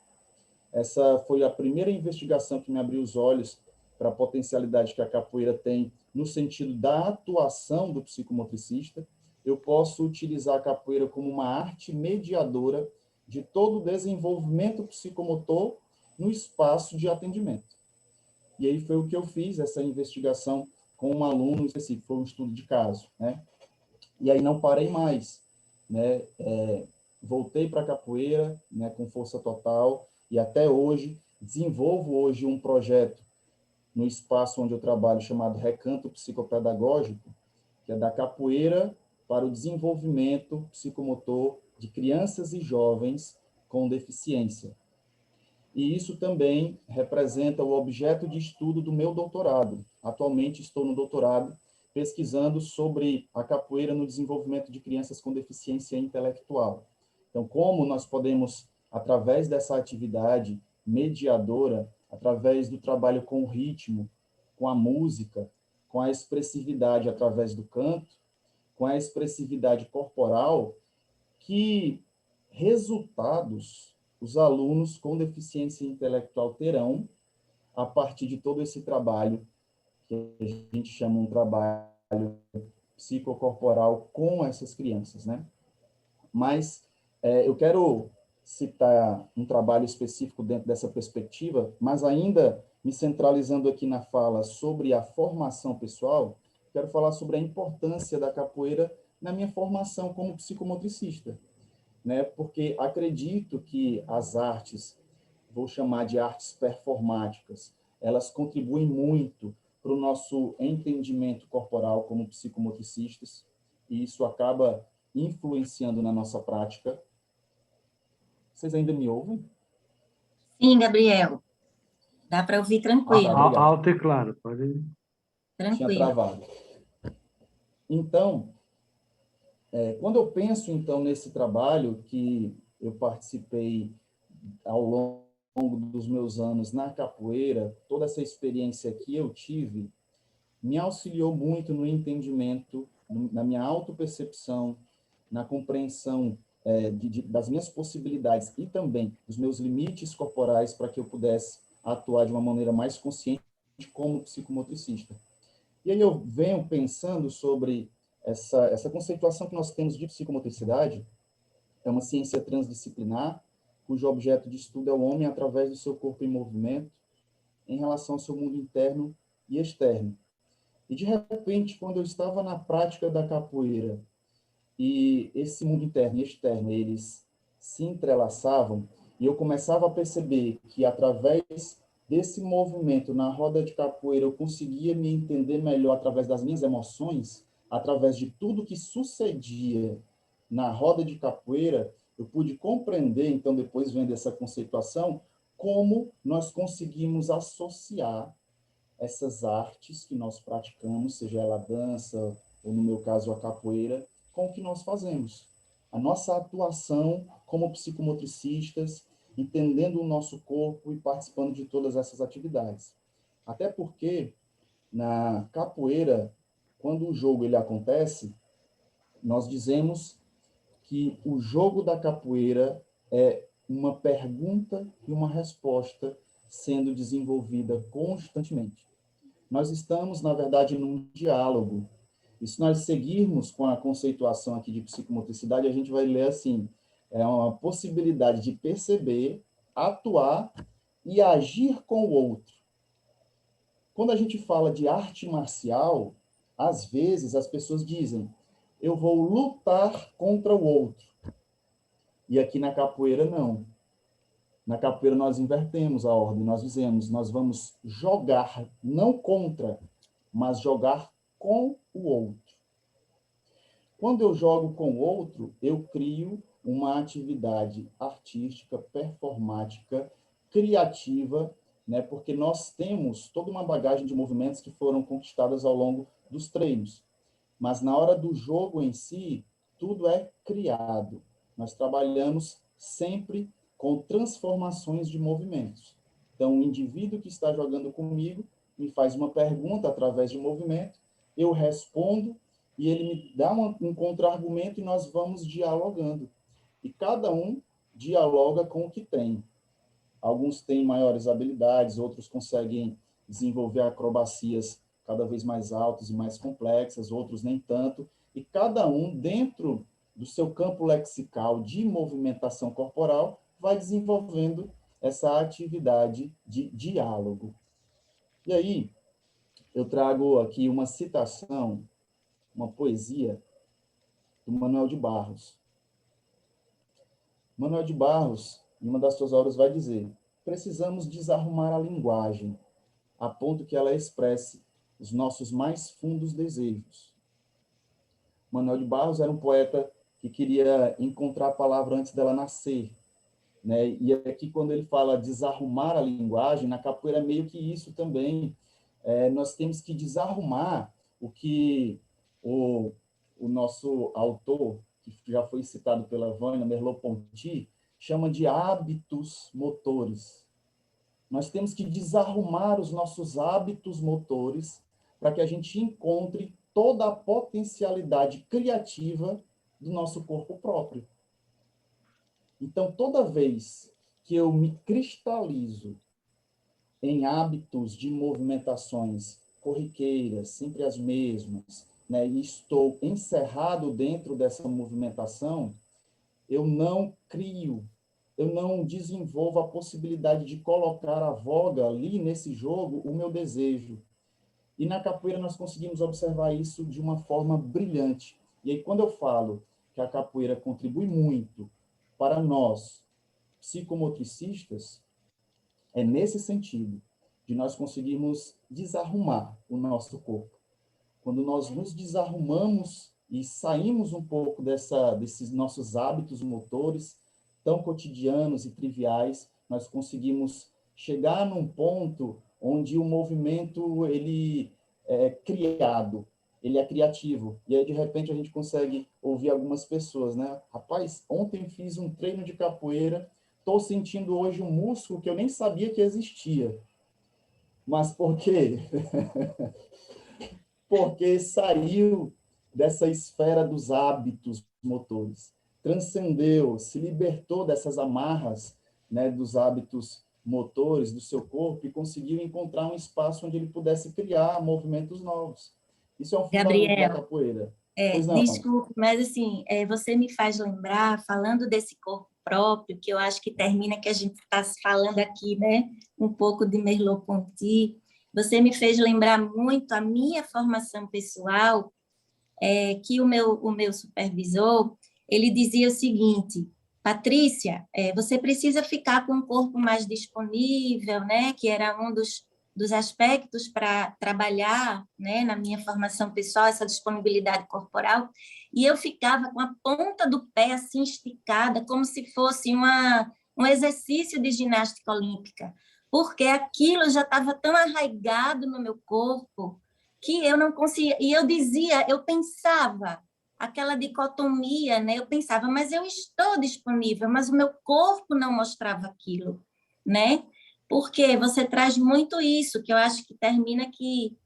Essa foi a primeira investigação que me abriu os olhos para a potencialidade que a capoeira tem no sentido da atuação do psicomotricista. Eu posso utilizar a capoeira como uma arte mediadora de todo o desenvolvimento psicomotor no espaço de atendimento. E aí foi o que eu fiz, essa investigação com um aluno específico, foi um estudo de caso, né? E aí não parei mais, né? Voltei para a capoeira, né, com força total, e até hoje, desenvolvo hoje um projeto no espaço onde eu trabalho, chamado Recanto Psicopedagógico, que é da capoeira para o desenvolvimento psicomotor de crianças e jovens com deficiência. E isso também representa o objeto de estudo do meu doutorado. Atualmente estou no doutorado pesquisando sobre a capoeira no desenvolvimento de crianças com deficiência intelectual. Então, como nós podemos, através dessa atividade mediadora, através do trabalho com o ritmo, com a música, com a expressividade através do canto, com a expressividade corporal, que resultados os alunos com deficiência intelectual terão a partir de todo esse trabalho, que a gente chama um trabalho psicocorporal com essas crianças, né? Mas eu quero citar um trabalho específico dentro dessa perspectiva, mas ainda me centralizando aqui na fala sobre a formação pessoal, quero falar sobre a importância da capoeira na minha formação como psicomotricista, né? Porque acredito que as artes, vou chamar de artes performáticas, elas contribuem muito para o nosso entendimento corporal como psicomotricistas, e isso acaba influenciando na nossa prática. Vocês ainda me ouvem?
Sim, Gabriel. Dá para ouvir tranquilo.
Alto e claro, pode ir.
Tranquilo.
Tinha travado. Então, quando eu penso, então, nesse trabalho que eu participei ao longo dos meus anos na capoeira, toda essa experiência que eu tive me auxiliou muito no entendimento, na minha autopercepção, na compreensão das minhas possibilidades e também dos meus limites corporais para que eu pudesse atuar de uma maneira mais consciente como psicomotricista. E aí eu venho pensando sobre essa conceituação que nós temos de psicomotricidade. É uma ciência transdisciplinar, cujo objeto de estudo é o homem através do seu corpo em movimento, em relação ao seu mundo interno e externo. E, de repente, quando eu estava na prática da capoeira, e esse mundo interno e externo, eles se entrelaçavam, e eu começava a perceber que, através desse movimento na roda de capoeira, eu conseguia me entender melhor através das minhas emoções, através de tudo que sucedia na roda de capoeira, eu pude compreender, então, depois vendo essa conceituação, como nós conseguimos associar essas artes que nós praticamos, seja ela a dança, ou no meu caso a capoeira, com o que nós fazemos. A nossa atuação como psicomotricistas, entendendo o nosso corpo e participando de todas essas atividades. Até porque, na capoeira, quando o jogo ele acontece, nós dizemos que o jogo da capoeira é uma pergunta e uma resposta sendo desenvolvida constantemente. Nós estamos, na verdade, num diálogo. E se nós seguirmos com a conceituação aqui de psicomotricidade, a gente vai ler assim, é uma possibilidade de perceber, atuar e agir com o outro. Quando a gente fala de arte marcial, às vezes as pessoas dizem, eu vou lutar contra o outro. E aqui na capoeira, não. Na capoeira nós invertemos a ordem, nós dizemos, nós vamos jogar, não contra, mas jogar com o outro. Quando eu jogo com o outro, eu crio uma atividade artística, performática, criativa, né? Porque nós temos toda uma bagagem de movimentos que foram conquistadas ao longo dos treinos. Mas na hora do jogo em si, tudo é criado. Nós trabalhamos sempre com transformações de movimentos. Então, o indivíduo que está jogando comigo me faz uma pergunta através de movimento, eu respondo e ele me dá um contra-argumento e nós vamos dialogando. E cada um dialoga com o que tem. Alguns têm maiores habilidades, outros conseguem desenvolver acrobacias cada vez mais altas e mais complexas, outros nem tanto. E cada um, dentro do seu campo lexical de movimentação corporal, vai desenvolvendo essa atividade de diálogo. E aí, eu trago aqui uma citação, uma poesia do Manuel de Barros. Manuel de Barros, em uma das suas obras, vai dizer: precisamos desarrumar a linguagem, a ponto que ela expresse os nossos mais fundos desejos. Manuel de Barros era um poeta que queria encontrar a palavra antes dela nascer, né? E aqui, quando ele fala desarrumar a linguagem, na capoeira é meio que isso também. Nós temos que desarrumar o que o nosso autor, que já foi citado pela Vânia, Merleau-Ponty, chama de hábitos motores. Nós temos que desarrumar os nossos hábitos motores para que a gente encontre toda a potencialidade criativa do nosso corpo próprio. Então, toda vez que eu me cristalizo em hábitos de movimentações corriqueiras, sempre as mesmas, né, e estou encerrado dentro dessa movimentação, eu não crio, eu não desenvolvo a possibilidade de colocar a voga ali nesse jogo o meu desejo. E na capoeira nós conseguimos observar isso de uma forma brilhante. E aí, quando eu falo que a capoeira contribui muito para nós, psicomotricistas, é nesse sentido, de nós conseguirmos desarrumar o nosso corpo. Quando nós nos desarrumamos e saímos um pouco desses nossos hábitos motores tão cotidianos e triviais, nós conseguimos chegar num ponto onde o movimento ele é criado, ele é criativo. E aí, de repente, a gente consegue ouvir algumas pessoas, né? Rapaz, ontem fiz um treino de capoeira, estou sentindo hoje um músculo que eu nem sabia que existia. Mas por quê? Porque saiu dessa esfera dos hábitos motores, transcendeu, se libertou dessas amarras, né, dos hábitos motores do seu corpo e conseguiu encontrar um espaço onde ele pudesse criar movimentos novos. Isso é um fundamento da capoeira.
Desculpe, mas assim, você me faz lembrar, falando desse corpo próprio, que eu acho que termina que a gente está falando aqui, né, um pouco de Merleau-Ponty, você me fez lembrar muito a minha formação pessoal, que o meu supervisor, ele dizia o seguinte: Patrícia, você precisa ficar com o corpo mais disponível, né? Que era um dos aspectos para trabalhar, né, na minha formação pessoal, essa disponibilidade corporal, e eu ficava com a ponta do pé assim esticada, como se fosse um exercício de ginástica olímpica, porque aquilo já estava tão arraigado no meu corpo que eu não conseguia, e eu pensava, aquela dicotomia, né? Eu pensava, mas eu estou disponível, mas o meu corpo não mostrava aquilo, né? Porque você traz muito isso, que eu acho que termina que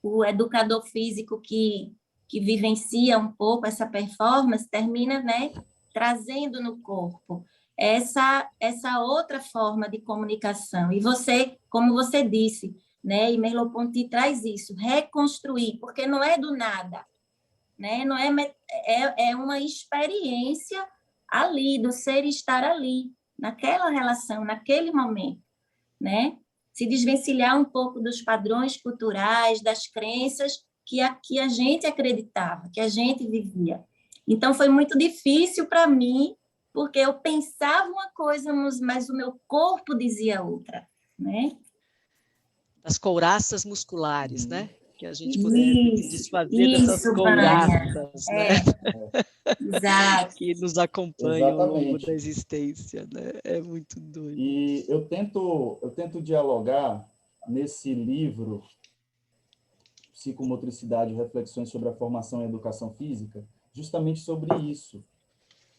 o educador físico que vivencia um pouco essa performance termina, né, trazendo no corpo essa outra forma de comunicação. E você, como você disse, né, e Merleau-Ponty traz isso, reconstruir, porque não é do nada, né? Não é uma experiência ali, do ser estar ali, naquela relação, naquele momento, né? Se desvencilhar um pouco dos padrões culturais, das crenças que a gente acreditava, que a gente vivia. Então, foi muito difícil para mim, porque eu pensava uma coisa, mas o meu corpo dizia outra, né?
As couraças musculares, né? Que a gente pudesse se desfazer dessas couraças, né?
Exato.
Que nos acompanham ao longo da existência, né? É muito doido.
E eu tento dialogar nesse livro, Psicomotricidade e Reflexões sobre a Formação e Educação Física, justamente sobre isso.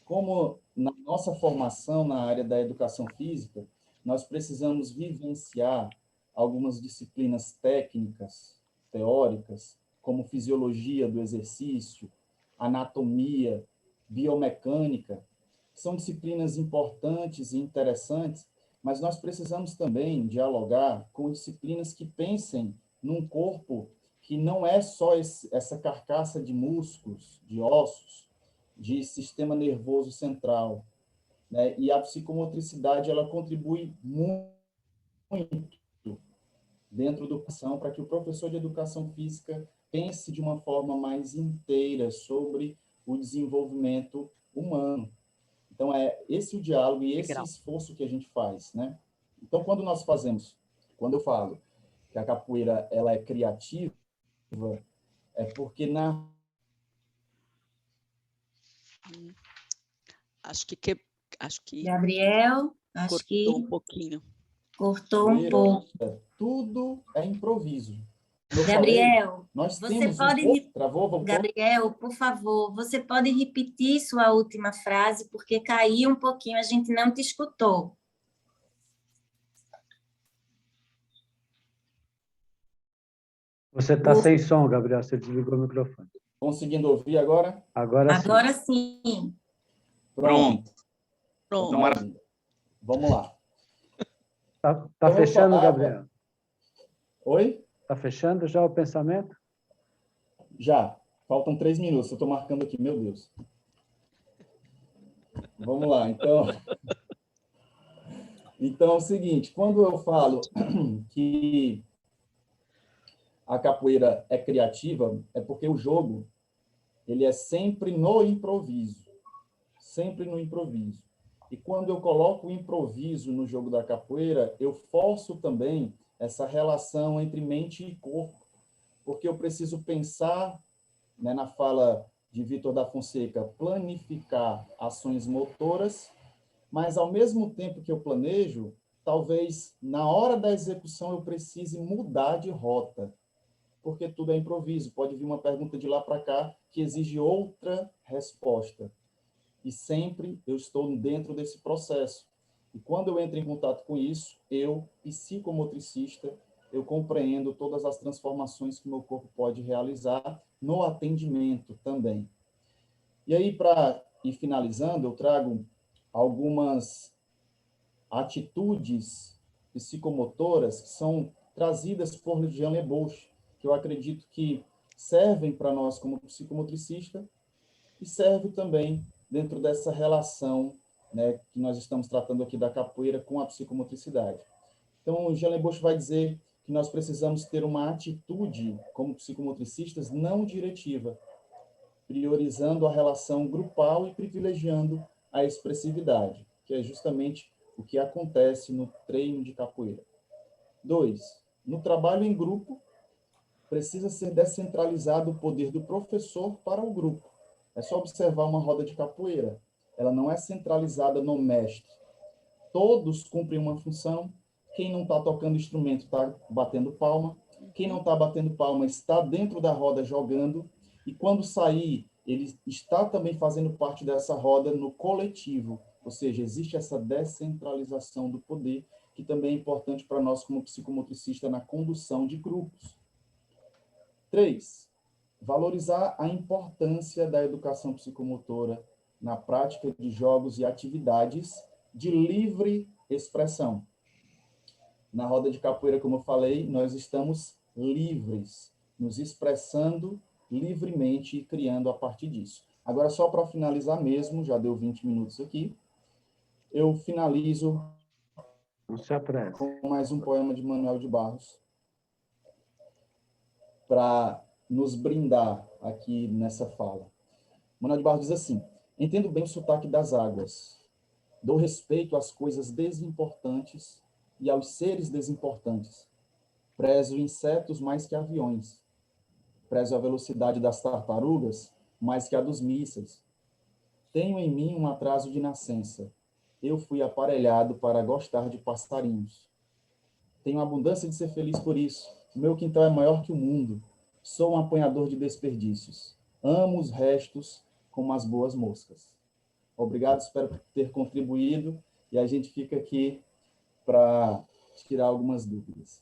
Como na nossa formação na área da educação física, nós precisamos vivenciar algumas disciplinas técnicas, teóricas, como fisiologia do exercício, anatomia, biomecânica, que são disciplinas importantes e interessantes, mas nós precisamos também dialogar com disciplinas que pensem num corpo que não é só essa carcaça de músculos, de ossos, de sistema nervoso central, né? E a psicomotricidade ela contribui muito dentro da educação para que o professor de educação física pense de uma forma mais inteira sobre o desenvolvimento humano. Então, é esse o diálogo e esse esforço que a gente faz, né? Então, quando eu falo que a capoeira ela é criativa, é porque
Acho que
Gabriel,
cortou um pouquinho.
Cortou um pouco.
Tudo é improviso.
Gabriel,
você pode... Travou, voltou?
Gabriel, por favor, você pode repetir sua última frase, porque caiu um pouquinho, a gente não te escutou.
Você está sem som, Gabriel, você desligou o microfone.
Conseguindo ouvir agora?
Agora sim.
Pronto.
Pronto.
Vamos lá.
Tá então, fechando, Gabriel?
Oi?
Está fechando já o pensamento?
Já. Faltam 3 minutos. Eu estou marcando aqui, meu Deus. Vamos lá, então. Então, é o seguinte, quando eu falo que a capoeira é criativa, é porque o jogo ele é sempre no improviso. Sempre no improviso. E quando eu coloco o improviso no jogo da capoeira, eu forço também essa relação entre mente e corpo, porque eu preciso pensar, né, na fala de Vitor da Fonseca, planificar ações motoras, mas ao mesmo tempo que eu planejo, talvez na hora da execução eu precise mudar de rota, porque tudo é improviso. Pode vir uma pergunta de lá para cá que exige outra resposta. E sempre eu estou dentro desse processo. E quando eu entro em contato com isso, eu, psicomotricista, eu compreendo todas as transformações que meu corpo pode realizar no atendimento também. E aí, para ir finalizando, eu trago algumas atitudes psicomotoras que são trazidas por Jean Lebouche, que eu acredito que servem para nós como psicomotricista e serve também dentro dessa relação, né, que nós estamos tratando aqui da capoeira com a psicomotricidade. Então, o Jean Lebouche vai dizer que nós precisamos ter uma atitude, como psicomotricistas, não diretiva, priorizando a relação grupal e privilegiando a expressividade, que é justamente o que acontece no treino de capoeira. 2, no trabalho em grupo, precisa ser descentralizado o poder do professor para o grupo. É só observar uma roda de capoeira. Ela não é centralizada no mestre. Todos cumprem uma função. Quem não está tocando instrumento está batendo palma. Quem não está batendo palma está dentro da roda jogando. E quando sair, ele está também fazendo parte dessa roda no coletivo. Ou seja, existe essa descentralização do poder, que também é importante para nós como psicomotricista na condução de grupos. 3, valorizar a importância da educação psicomotora na prática de jogos e atividades de livre expressão. Na roda de capoeira, como eu falei, nós estamos livres, nos expressando livremente e criando a partir disso. Agora, só para finalizar mesmo, já deu 20 minutos aqui, eu finalizo com mais um poema de Manuel de Barros, para nos brindar aqui nessa fala. Manuel de Barros diz assim: entendo bem o sotaque das águas, dou respeito às coisas desimportantes e aos seres desimportantes. Prezo insetos mais que aviões. Prezo a velocidade das tartarugas mais que a dos mísseis. Tenho em mim um atraso de nascença. Eu fui aparelhado para gostar de passarinhos. Tenho abundância de ser feliz por isso. O meu quintal é maior que o mundo. Sou um apanhador de desperdícios. Amo os restos como as boas moscas. Obrigado, espero ter contribuído. E a gente fica aqui para tirar algumas dúvidas.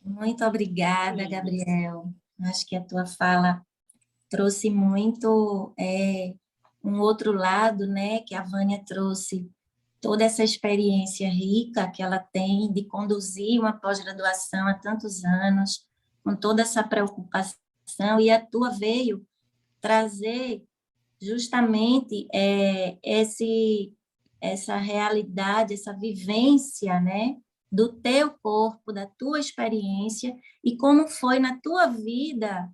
Muito obrigada, Gabriel. Acho que a tua fala trouxe muito um outro lado, né, que a Vânia trouxe, toda essa experiência rica que ela tem de conduzir uma pós-graduação há tantos anos, com toda essa preocupação, e a tua veio trazer justamente essa realidade, essa vivência, né, do teu corpo, da tua experiência, e como foi na tua vida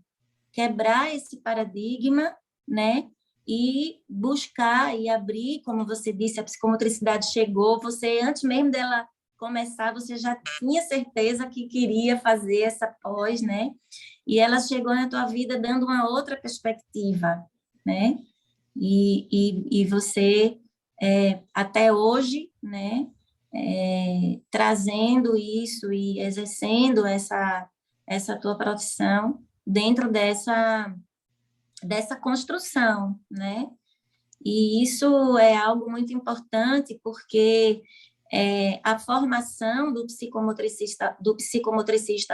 quebrar esse paradigma, né, e buscar e abrir, como você disse, a psicomotricidade chegou, você, antes mesmo dela começar, você já tinha certeza que queria fazer essa pós, né, e ela chegou na tua vida dando uma outra perspectiva, né, e você, até hoje, né, trazendo isso e exercendo essa tua profissão dentro dessa construção, né? E isso é algo muito importante porque a formação do psicomotricista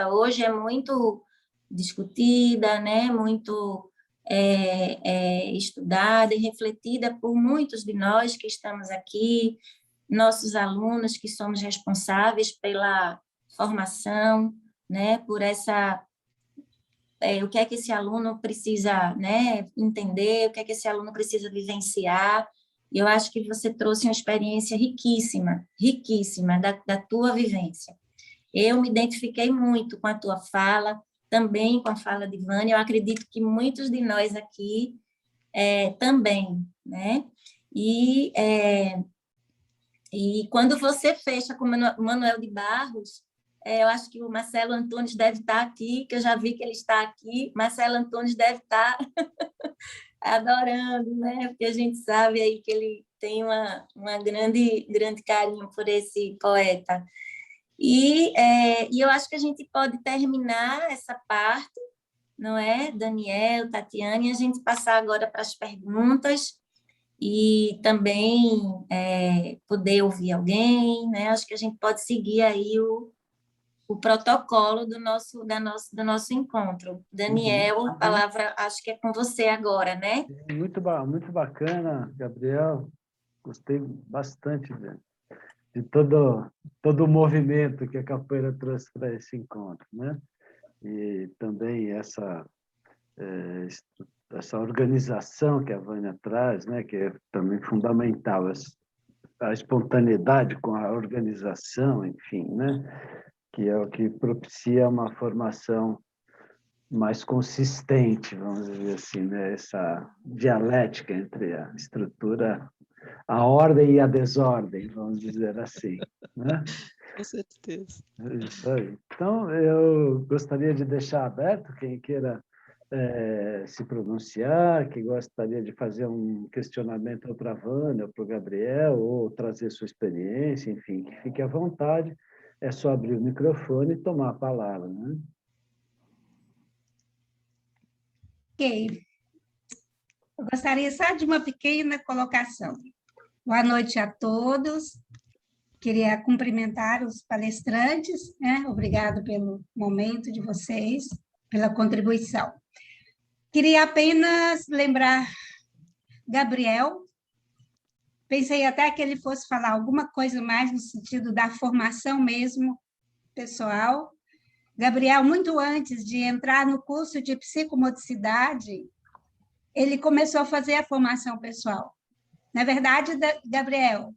hoje é muito discutida, né? Muito estudada e refletida por muitos de nós que estamos aqui, nossos alunos que somos responsáveis pela formação, né? Por essa o que é que esse aluno precisa, né, entender, o que é que esse aluno precisa vivenciar. E eu acho que você trouxe uma experiência riquíssima, riquíssima da tua vivência. Eu me identifiquei muito com a tua fala, também com a fala de Vânia. Eu acredito que muitos de nós aqui também, né? E quando você fecha com o Manuel de Barros, eu acho que o Marcelo Antunes deve estar aqui, que eu já vi que ele está aqui. Marcelo Antunes deve estar adorando, né? Porque a gente sabe aí que ele tem uma grande carinho por esse poeta. E eu acho que a gente pode terminar essa parte, não é, Daniel, Tatiane, e a gente passar agora para as perguntas e também poder ouvir alguém, né? Acho que a gente pode seguir aí o protocolo do nosso encontro. Daniel, a palavra acho que é com você agora, né?
Muito bacana, Gabriel. Gostei bastante de todo o movimento que a capoeira trouxe para esse encontro, né? E também essa organização que a Vânia traz, né? Que é também fundamental, a espontaneidade com a organização, enfim, né? Que é o que propicia uma formação mais consistente, vamos dizer assim, né? Essa dialética entre a estrutura, a ordem e a desordem, vamos dizer assim, né?
Com certeza.
Isso aí. Então, eu gostaria de deixar aberto quem queira se pronunciar, quem gostaria de fazer um questionamento para a Vânia, ou para o Gabriel, ou trazer sua experiência, enfim, que fique à vontade. É só abrir o microfone e tomar a palavra, né?
Ok. Eu gostaria só de uma pequena colocação. Boa noite a todos. Queria cumprimentar os palestrantes, né? Obrigado pelo momento de vocês, pela contribuição. Queria apenas lembrar Gabriel. Pensei até que ele fosse falar alguma coisa mais no sentido da formação mesmo, pessoal. Gabriel, muito antes de entrar no curso de psicomotricidade, ele começou a fazer a formação pessoal. Na verdade, Gabriel,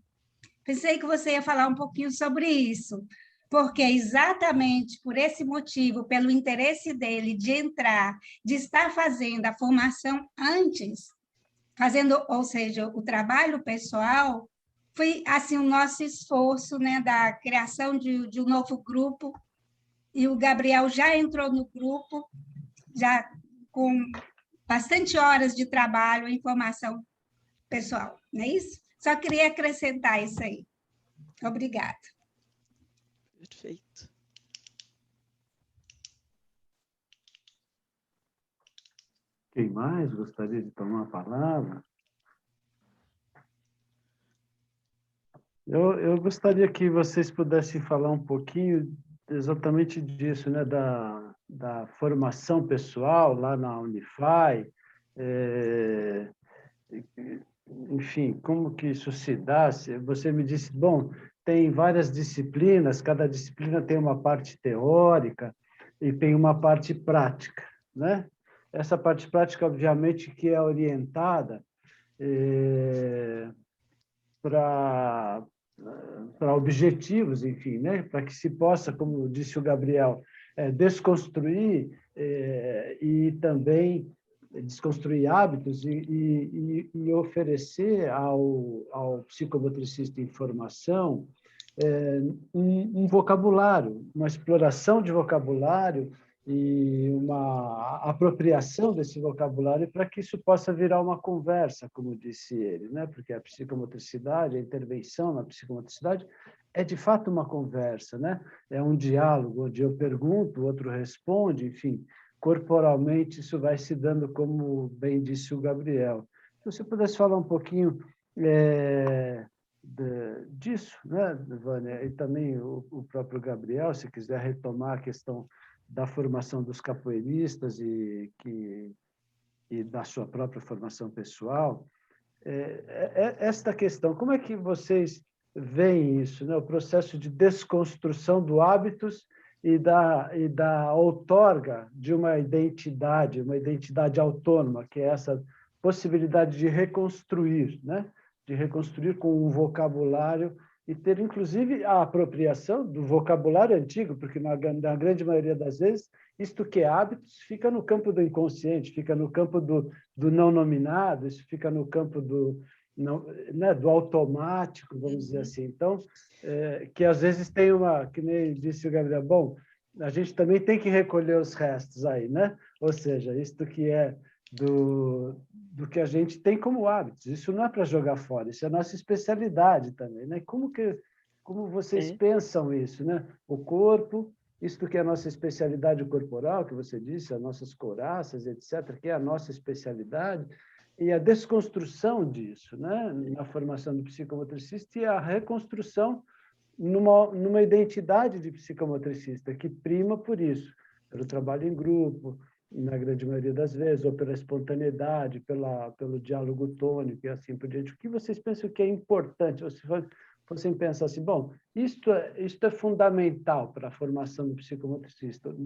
pensei que você ia falar um pouquinho sobre isso, porque exatamente por esse motivo, pelo interesse dele de entrar, de estar fazendo a formação antes, fazendo, ou seja, o trabalho pessoal, foi assim o nosso esforço, né, da criação de um novo grupo, e o Gabriel já entrou no grupo, já com bastante horas de trabalho em formação pessoal, não é isso? Só queria acrescentar isso aí. Obrigada.
Perfeito.
Quem mais gostaria de tomar a palavra? Eu gostaria que vocês pudessem falar um pouquinho exatamente disso, né? Da formação pessoal lá na Unify, enfim, como que isso se dá? Você me disse, bom, tem várias disciplinas, cada disciplina tem uma parte teórica e tem uma parte prática, né? Essa parte prática, obviamente, que é orientada para objetivos, enfim, né? Para que se possa, como disse o Gabriel, desconstruir e também desconstruir hábitos e oferecer ao psicomotricista em formação um vocabulário, uma exploração de vocabulário e uma apropriação desse vocabulário para que isso possa virar uma conversa, como disse ele, né? Porque a psicomotricidade, a intervenção na psicomotricidade é de fato uma conversa, né? É um diálogo onde eu pergunto, o outro responde, enfim, corporalmente isso vai se dando, como bem disse o Gabriel. Se você pudesse falar um pouquinho disso, né, Vânia, e também o próprio Gabriel, se quiser retomar a questão da formação dos capoeiristas e da sua própria formação pessoal, esta questão, como é que vocês veem isso, né? O processo de desconstrução do hábitos e da outorga de uma identidade autônoma, que é essa possibilidade de reconstruir, né? De reconstruir com um vocabulário e ter, inclusive, a apropriação do vocabulário antigo, porque, na grande maioria das vezes, isto que é hábitos fica no campo do inconsciente, fica no campo do não nominado, isso fica no campo do automático, vamos dizer assim. Então, que às vezes tem que nem disse o Gabriel, bom, a gente também tem que recolher os restos aí, né? Ou seja, isto que é do que a gente tem como hábitos. Isso não é para jogar fora, isso é a nossa especialidade também, né? Como vocês pensam isso, né? O corpo, isto que é a nossa especialidade corporal, que você disse, as nossas couraças, etc., que é a nossa especialidade, e a desconstrução disso, né? Na formação do psicomotricista e a reconstrução numa identidade de psicomotricista que prima por isso, pelo trabalho em grupo, na grande maioria das vezes, ou pela espontaneidade, pelo diálogo tônico e assim por diante. O que vocês pensam que é importante? Ou se fossem pensar assim, bom, isto é fundamental para a formação do psicomotricista,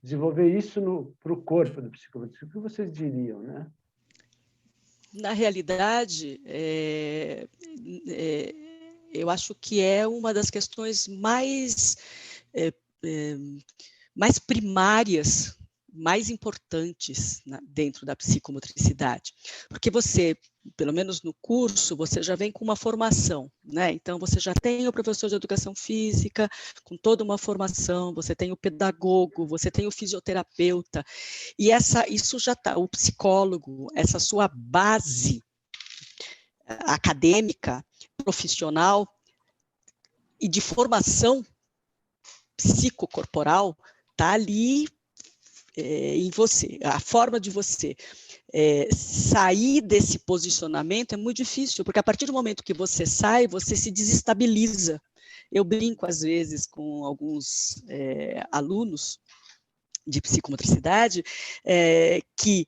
desenvolver isso para o corpo do psicomotricista, o que vocês diriam, né?
Na realidade, eu acho que é uma das questões mais primárias mais importantes dentro da psicomotricidade, porque você, pelo menos no curso, você já vem com uma formação, né? Então, você já tem o professor de educação física, com toda uma formação, você tem o pedagogo, você tem o fisioterapeuta, e isso já está, o psicólogo, essa sua base acadêmica, profissional e de formação psicocorporal está ali em você. A forma de você sair desse posicionamento é muito difícil, porque a partir do momento que você sai, você se desestabiliza. Eu brinco, às vezes, com alguns alunos de psicomotricidade, que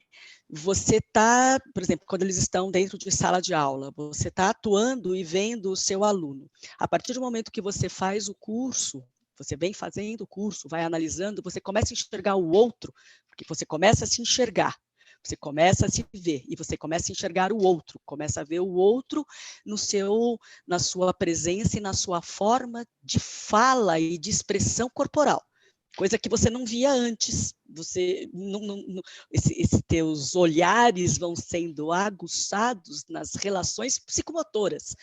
você está, por exemplo, quando eles estão dentro de sala de aula, você está atuando e vendo o seu aluno. A partir do momento que você faz o curso, você vem fazendo o curso, vai analisando, você começa a enxergar o outro, porque você começa a se enxergar, você começa a se ver, e você começa a enxergar o outro, começa a ver o outro na sua presença e na sua forma de fala e de expressão corporal. Coisa que você não via antes, esses teus olhares vão sendo aguçados nas relações psicomotoras.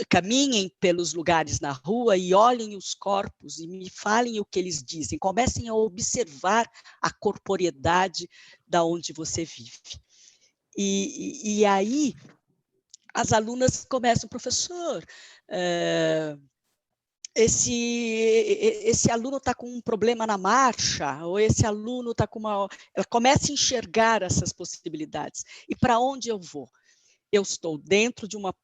Caminhem pelos lugares na rua e olhem os corpos e me falem o que eles dizem, comecem a observar a corporeidade da onde você vive. E aí, as alunas começam, professor, esse aluno está com um problema na marcha, ou esse aluno está com uma... Ela começa a enxergar essas possibilidades. E para onde eu vou? Eu estou dentro de uma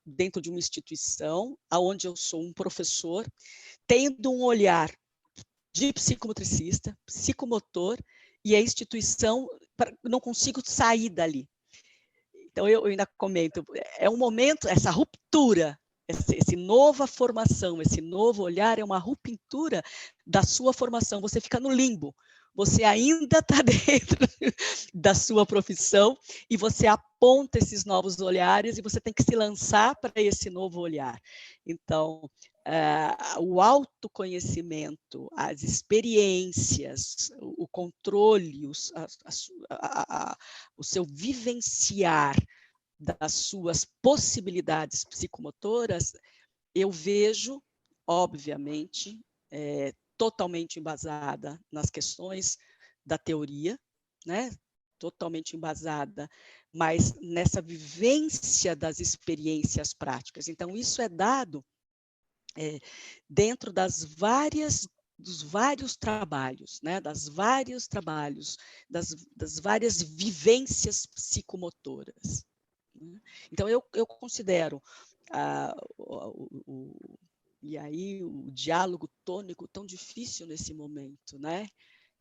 instituição, onde eu sou um professor, tendo um olhar de psicomotricista, psicomotor, e a instituição, não consigo sair dali. Então, eu ainda comento, é um momento, essa ruptura, essa nova formação, esse novo olhar é uma ruptura da sua formação. Você fica no limbo. Você ainda está dentro da sua profissão e você aponta esses novos olhares e você tem que se lançar para esse novo olhar. Então, o autoconhecimento, as experiências, o controle, o seu vivenciar das suas possibilidades psicomotoras, eu vejo, obviamente, totalmente embasada nas questões da teoria, né? Totalmente embasada, mas nessa vivência das experiências práticas. Então, isso é dado dentro dos vários trabalhos, né? Das várias vivências psicomotoras. Então, eu considero e aí o diálogo tônico tão difícil nesse momento, né?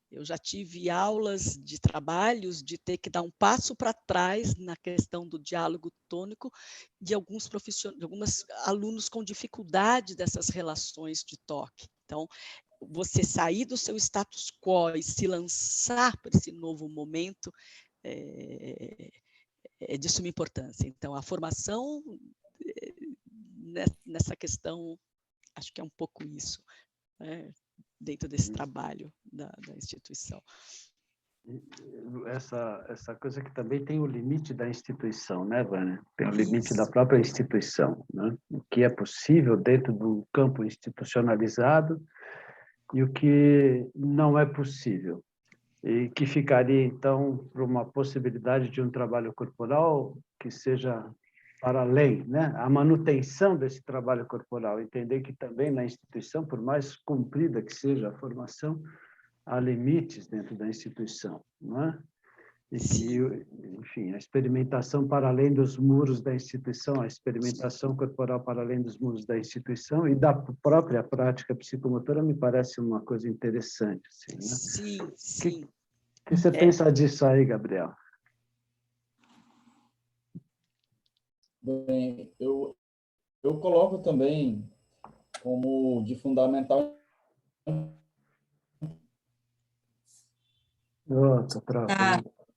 Eu já tive aulas de trabalhos de ter que dar um passo para trás na questão do diálogo tônico de alguns alunos com dificuldade dessas relações de toque. Então, você sair do seu status quo e se lançar para esse novo momento é de suma importância. Então, a formação nessa questão, acho que é um pouco isso, né, dentro desse trabalho da instituição.
Essa coisa que também tem o limite da instituição, né, Vânia? Tem o limite da própria instituição, né? O que é possível dentro do campo institucionalizado e o que não é possível. E que ficaria, então, para uma possibilidade de um trabalho corporal que seja para além, né? A manutenção desse trabalho corporal, entender que também na instituição, por mais cumprida que seja a formação, há limites dentro da instituição, não é? E que, enfim, a experimentação para além dos muros da instituição, a experimentação corporal para além dos muros da instituição e da própria prática psicomotora me parece uma coisa interessante, assim, né?
Sim, sim.
O que você pensa disso aí, Gabriel?
Bem, eu coloco também como de fundamental...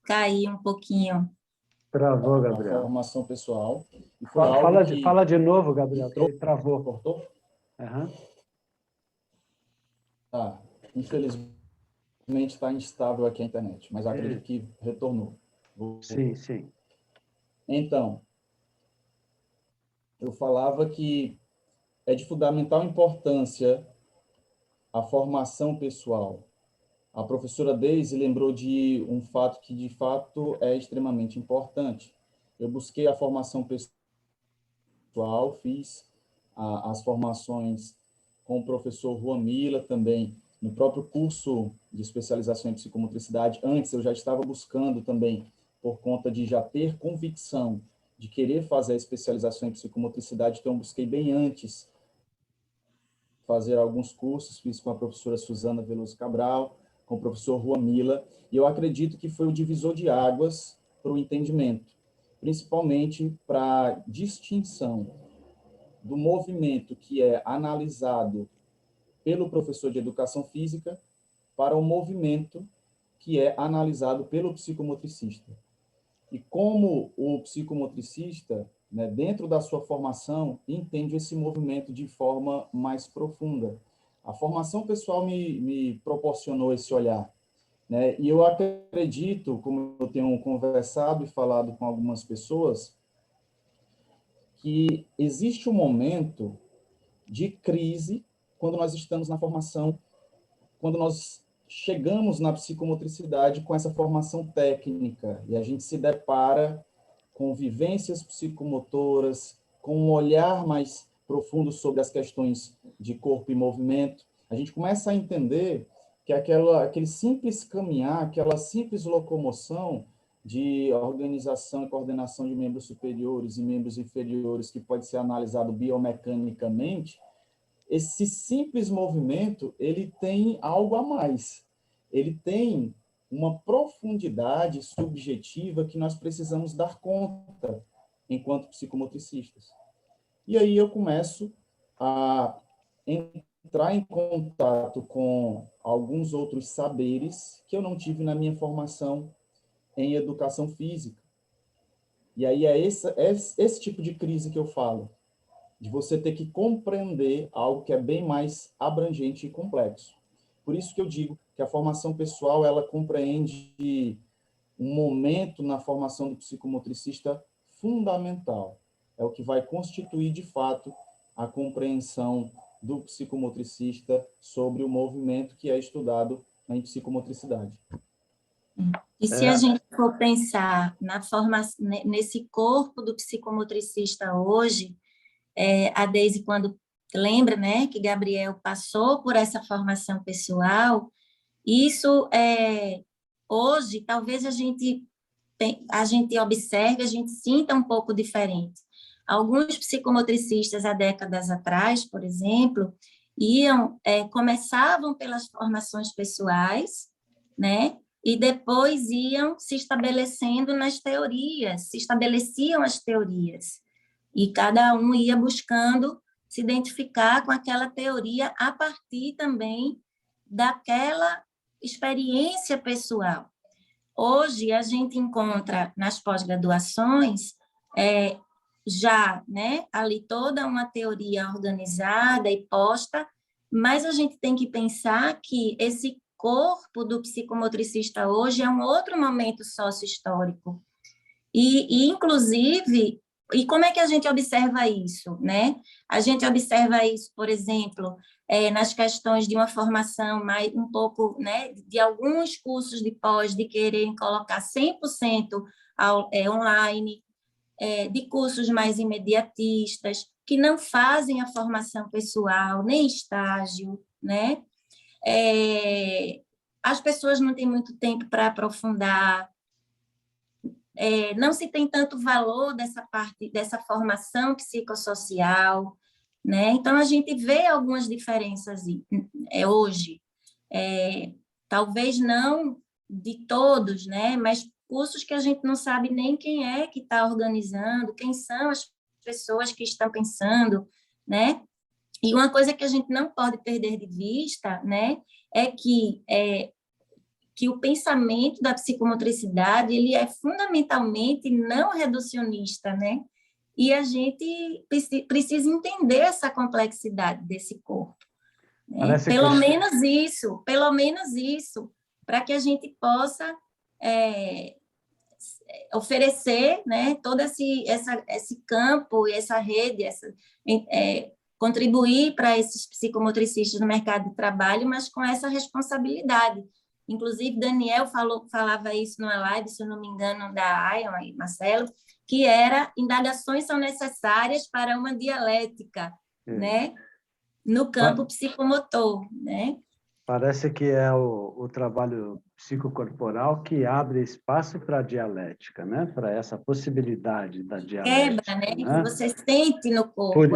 Caiu um pouquinho.
Travou, Gabriel.
A formação pessoal. E foi
fala de novo, Gabriel, que ele travou.
Cortou?
Uhum.
Tá, infelizmente infelizmente está instável aqui a internet, mas acredito que retornou.
Sim, sim.
Então, eu falava que é de fundamental importância a formação pessoal. A professora Deise lembrou de um fato que, de fato, é extremamente importante. Eu busquei a formação pessoal, fiz as formações com o professor Juan Mila também, no próprio curso de especialização em psicomotricidade. Antes, eu já estava buscando também, por conta de já ter convicção de querer fazer a especialização em psicomotricidade, então eu busquei bem antes fazer alguns cursos, fiz com a professora Suzana Veloso Cabral, com o professor Juan Mila, e eu acredito que foi o divisor de águas para o entendimento, principalmente para a distinção do movimento que é analisado pelo professor de educação física para o movimento que é analisado pelo psicomotricista. E como o psicomotricista, né, dentro da sua formação, entende esse movimento de forma mais profunda. A formação pessoal me proporcionou esse olhar, né? E eu acredito, como eu tenho conversado e falado com algumas pessoas, que existe um momento de crise quando nós estamos na formação, quando nós chegamos na psicomotricidade com essa formação técnica e a gente se depara com vivências psicomotoras, com um olhar mais profundo sobre as questões de corpo e movimento, a gente começa a entender que aquele simples caminhar, aquela simples locomoção de organização e coordenação de membros superiores e membros inferiores, que pode ser analisado biomecanicamente, esse simples movimento, ele tem algo a mais. Ele tem uma profundidade subjetiva que nós precisamos dar conta enquanto psicomotricistas. E aí eu começo a entrar em contato com alguns outros saberes que eu não tive na minha formação em educação física. E aí é esse tipo de crise que eu falo, de você ter que compreender algo que é bem mais abrangente e complexo. Por isso que eu digo que a formação pessoal, ela compreende um momento na formação do psicomotricista fundamental. É o que vai constituir, de fato, a compreensão do psicomotricista sobre o movimento que é estudado em psicomotricidade.
E se a gente for pensar na nesse corpo do psicomotricista hoje, a Deise, quando lembra, né, que Gabriel passou por essa formação pessoal, isso hoje talvez a gente observe, a gente sinta um pouco diferente. Alguns psicomotricistas há décadas atrás, por exemplo, começavam pelas formações pessoais, né, e depois iam se estabelecendo nas teorias, se estabeleciam as teorias. E cada um ia buscando se identificar com aquela teoria a partir também daquela experiência pessoal. Hoje, a gente encontra nas pós-graduações já, né, ali toda uma teoria organizada e posta, mas a gente tem que pensar que esse corpo do psicomotricista hoje é um outro momento sócio-histórico. Inclusive, e como é que a gente observa isso, né? A gente observa isso, por exemplo, nas questões de uma formação mais um pouco, né, de alguns cursos de pós, de quererem colocar 100% online, de cursos mais imediatistas, que não fazem a formação pessoal, nem estágio, né? As pessoas não têm muito tempo para aprofundar, não se tem tanto valor dessa parte, dessa formação psicossocial, né? Então, a gente vê algumas diferenças hoje. Talvez não de todos, né? Mas cursos que a gente não sabe nem quem é que está organizando, quem são as pessoas que estão pensando, né? E uma coisa que a gente não pode perder de vista, né, é que o pensamento da psicomotricidade ele é fundamentalmente não reducionista, né? E a gente precisa entender essa complexidade desse corpo. Né? Pelo menos isso, para que a gente possa oferecer, né, todo esse campo, essa rede, contribuir para esses psicomotricistas no mercado de trabalho, mas com essa responsabilidade. Inclusive, Daniel falava isso numa live, se eu não me engano, da Ayon e Marcelo, que era indagações são necessárias para uma dialética, né, no campo psicomotor, né?
Parece que é o trabalho psicocorporal que abre espaço para a dialética, né? Para essa possibilidade da dialética.
Quebra, né?
Que
você sente no corpo.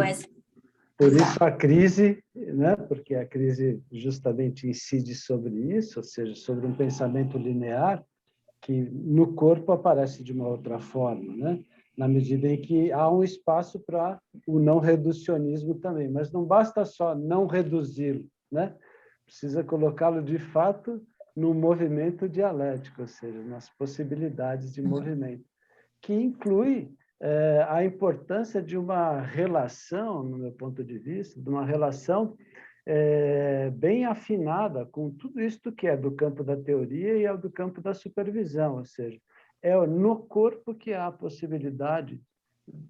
Por isso a crise, né? Porque a crise justamente incide sobre isso, ou seja, sobre um pensamento linear que no corpo aparece de uma outra forma, né? Na medida em que há um espaço para o não reducionismo também, mas não basta só não reduzi-lo, né? Precisa colocá-lo, de fato, no movimento dialético, ou seja, nas possibilidades de movimento, que inclui a importância de uma relação, no meu ponto de vista, de uma relação bem afinada com tudo isto que é do campo da teoria e do campo da supervisão, ou seja, é no corpo que há a possibilidade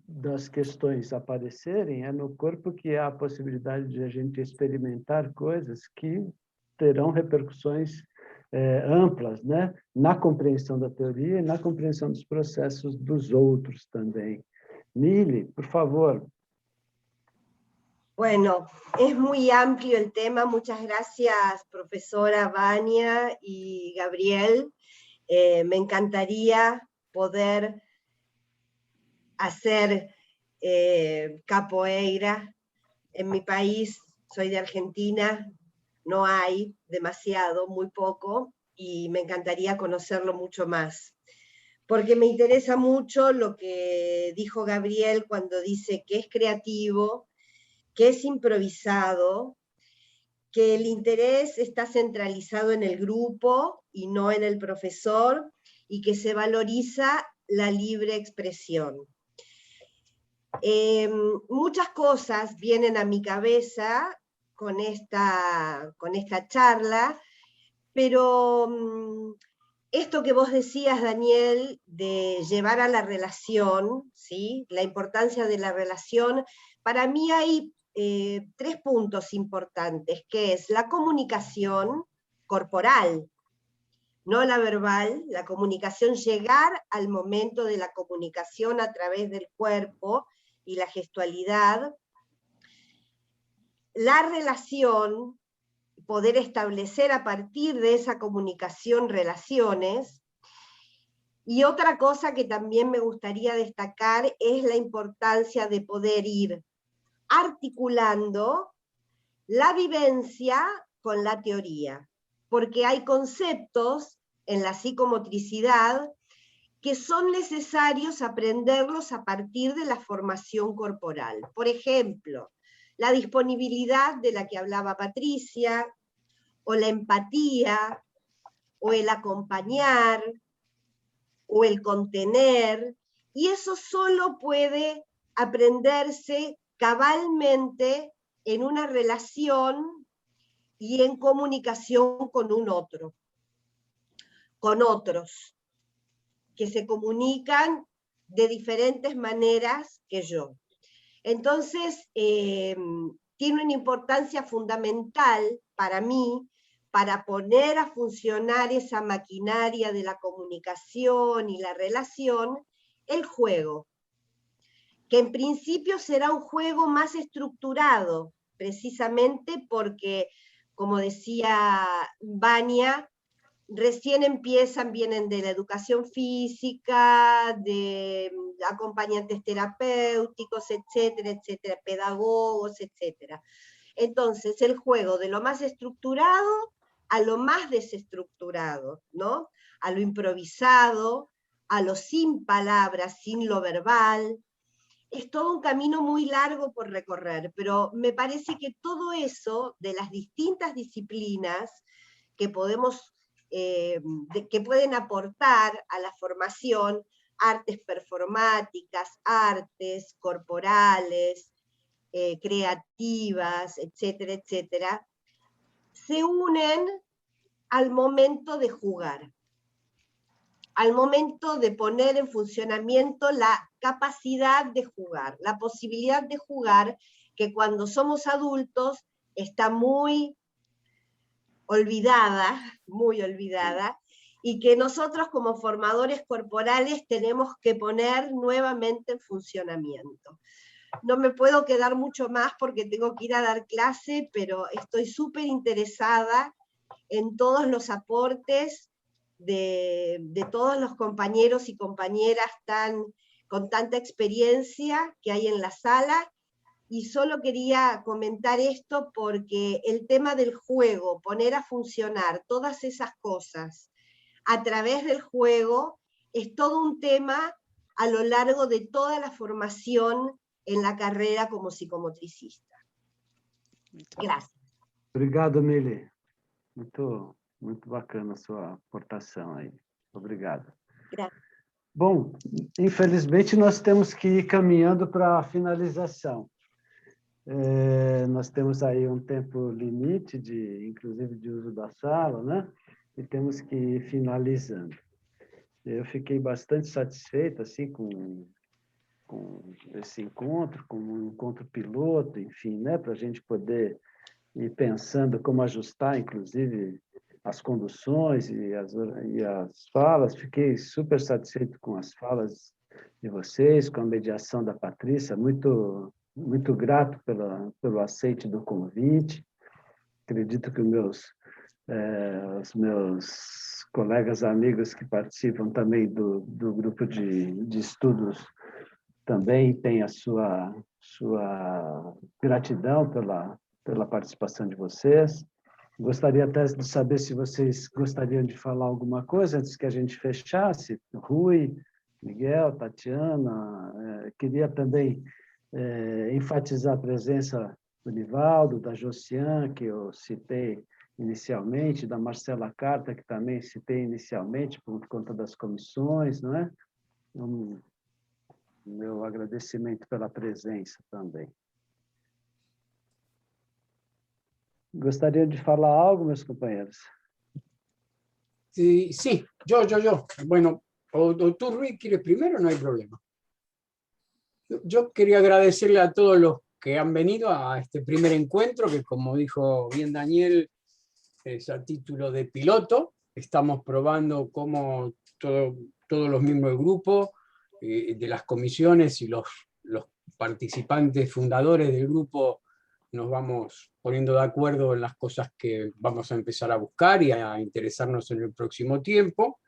das questões aparecerem, é no corpo que há a possibilidade de a gente experimentar coisas que terão repercussões amplas, né? Na compreensão da teoria e na compreensão dos processos dos outros também. Mili, por favor.
Bueno, es muy amplio el tema. Muchas gracias, profesora Vania y Gabriel. Me encantaría poder hacer capoeira. En mi país, soy de Argentina, no hay demasiado, muy poco, y me encantaría conocerlo mucho más. Porque me interesa mucho lo que dijo Gabriel cuando dice que es creativo, que es improvisado, que el interés está centralizado en el grupo y no en el profesor, y que se valoriza la libre expresión. Muchas cosas vienen a mi cabeza con esta charla, pero esto que vos decías, Daniel, de llevar a la relación, ¿sí? La importancia de la relación, para mí hay 3 puntos importantes, que es la comunicación corporal, no la verbal, la comunicación, llegar al momento de la comunicación a través del cuerpo y la gestualidad, la relación, poder establecer a partir de esa comunicación relaciones. Y otra cosa que también me gustaría destacar es la importancia de poder ir articulando la vivencia con la teoría, porque hay conceptos en la psicomotricidad que son necesarios aprenderlos a partir de la formación corporal. Por ejemplo, la disponibilidad de la que hablaba Patricia, o la empatía, o el acompañar, o el contener, y eso solo puede aprenderse cabalmente en una relación y en comunicación con un otro, con otros, que se comunican de diferentes maneras que yo. Entonces, tiene una importancia fundamental para mí, para poner a funcionar esa maquinaria de la comunicación y la relación, el juego, que en principio será un juego más estructurado, precisamente porque, como decía Vania, recién vienen de la educación física, de acompañantes terapéuticos, etcétera, etcétera, pedagogos, etcétera. Entonces, el juego de lo más estructurado a lo más desestructurado, ¿no? A lo improvisado, a lo sin palabras, sin lo verbal. Es todo un camino muy largo por recorrer, pero me parece que todo eso de las distintas disciplinas que podemos que pueden aportar a la formación, artes performáticas, artes corporales, creativas, etcétera, etcétera, se unen al momento de jugar, al momento de poner en funcionamiento la capacidad de jugar, la posibilidad de jugar, que cuando somos adultos está muy olvidada, y que nosotros como formadores corporales tenemos que poner nuevamente en funcionamiento. No me puedo quedar mucho más porque tengo que ir a dar clase, pero estoy súper interesada en todos los aportes de todos los compañeros y compañeras con tanta experiencia que hay en la sala, y solo quería comentar esto porque el tema del juego, poner a funcionar todas esas cosas a través del juego, es todo un tema a lo largo de toda la formación en la carreira como psicomotricista. Gracias.
Obrigado, Mili. Muito bacana a sua aportação aí. Obrigado.
Gracias.
Bom, infelizmente nós temos que ir caminhando para a finalização. Nós temos aí um tempo limite, inclusive de uso da sala, né? E temos que ir finalizando. Eu fiquei bastante satisfeito assim, com esse encontro, com um encontro piloto, enfim, né? Para a gente poder ir pensando como ajustar, inclusive, as conduções e as falas. Fiquei super satisfeito com as falas de vocês, com a mediação da Patrícia, muito grato pelo aceite do convite. Acredito que os meus colegas amigos que participam também do grupo de estudos também têm a sua gratidão pela participação de vocês. Gostaria até de saber se vocês gostariam de falar alguma coisa antes que a gente fechasse. Rui, Miguel, Tatiana, queria também enfatizar a presença do Nivaldo, da Josiane, que eu citei inicialmente, da Marcela Carta, que também citei inicialmente por conta das comissões, não é? Meu agradecimento pela presença também. Gostariam de falar algo, meus companheiros?
Sí, yo. Bueno, o tú, Rui, ¿quieres primero? No hay problema. Yo quería agradecerle a todos los que han venido a este primer encuentro, que como dijo bien Daniel, es a título de piloto. Estamos probando cómo todos los miembros del grupo, de las comisiones y los participantes fundadores del grupo, nos vamos poniendo de acuerdo en las cosas que vamos a empezar a buscar y a interesarnos en el próximo tiempo,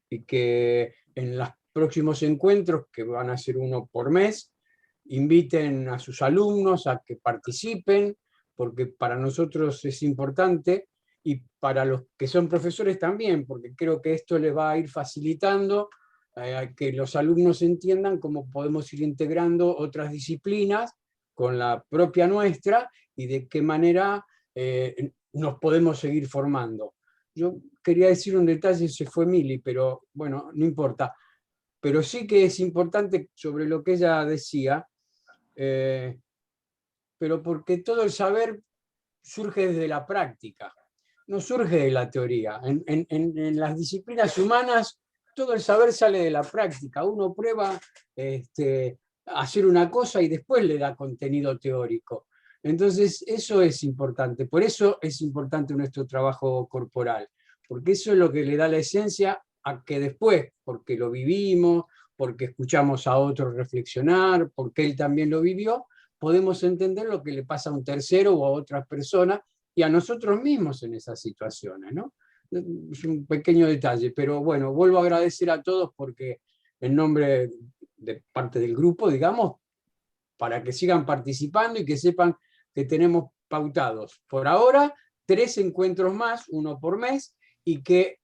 y que en los próximos encuentros, que van a ser uno por mes, inviten a sus alumnos a que participen, porque para nosotros es importante, y para los que son profesores también, porque creo que esto les va a ir facilitando que los alumnos entiendan cómo podemos ir integrando otras disciplinas con la propia nuestra y de qué manera nos podemos seguir formando. Yo quería decir un detalle, se fue Mili, pero bueno, no importa. Pero sí que es importante sobre lo que ella decía, pero porque todo el saber surge desde la práctica, no surge de la teoría. En las disciplinas humanas todo el saber sale de la práctica. Uno prueba hacer una cosa y después le da contenido teórico. Entonces eso es importante, por eso es importante nuestro trabajo corporal, porque eso es lo que le da la esencia a que después, porque lo vivimos, porque escuchamos a otros reflexionar, porque él también lo vivió, podemos entender lo que le pasa a un tercero o a otras personas y a nosotros mismos en esas situaciones, ¿no? Es un pequeño detalle, pero bueno, vuelvo a agradecer a todos porque en nombre de parte del grupo, digamos, para que sigan participando y que sepan que tenemos pautados por ahora 3 encuentros más, uno por mes, y que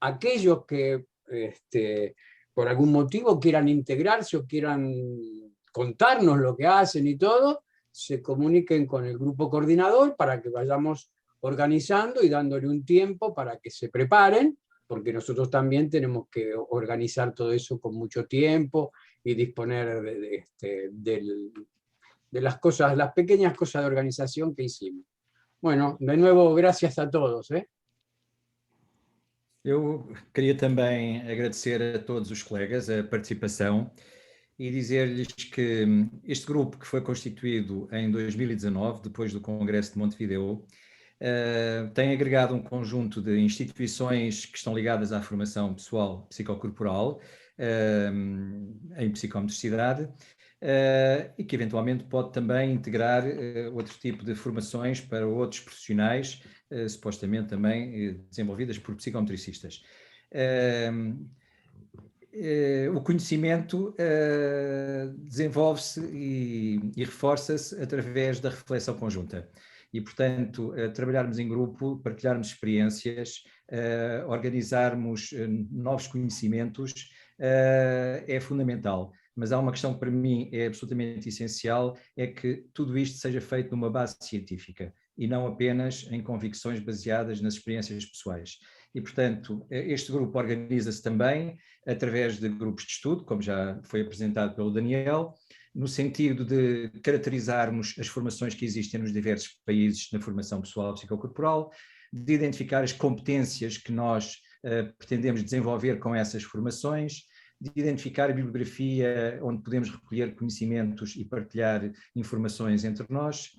aquellos que por algún motivo quieran integrarse o quieran contarnos lo que hacen y todo, se comuniquen con el grupo coordinador para que vayamos organizando y dándole un tiempo para que se preparen, porque nosotros también tenemos que organizar todo eso con mucho tiempo y disponer de las cosas, las pequeñas cosas de organización que hicimos. Bueno, de nuevo, gracias a todos.
Eu queria também agradecer a todos os colegas a participação e dizer-lhes que este grupo, que foi constituído em 2019, depois do Congresso de Montevideo, tem agregado um conjunto de instituições que estão ligadas à formação pessoal psicocorporal em psicomotricidade e que eventualmente pode também integrar outro tipo de formações para outros profissionais, supostamente também desenvolvidas por psicomotricistas. O conhecimento desenvolve-se e reforça-se através da reflexão conjunta. E, portanto, trabalharmos em grupo, partilharmos experiências, organizarmos novos conhecimentos é fundamental. Mas há uma questão que para mim é absolutamente essencial, é que tudo isto seja feito numa base científica e não apenas em convicções baseadas nas experiências pessoais. E, portanto, este grupo organiza-se também através de grupos de estudo, como já foi apresentado pelo Daniel, no sentido de caracterizarmos as formações que existem nos diversos países na formação pessoal psicocorporal, de identificar as competências que nós pretendemos desenvolver com essas formações, de identificar a bibliografia onde podemos recolher conhecimentos e partilhar informações entre nós.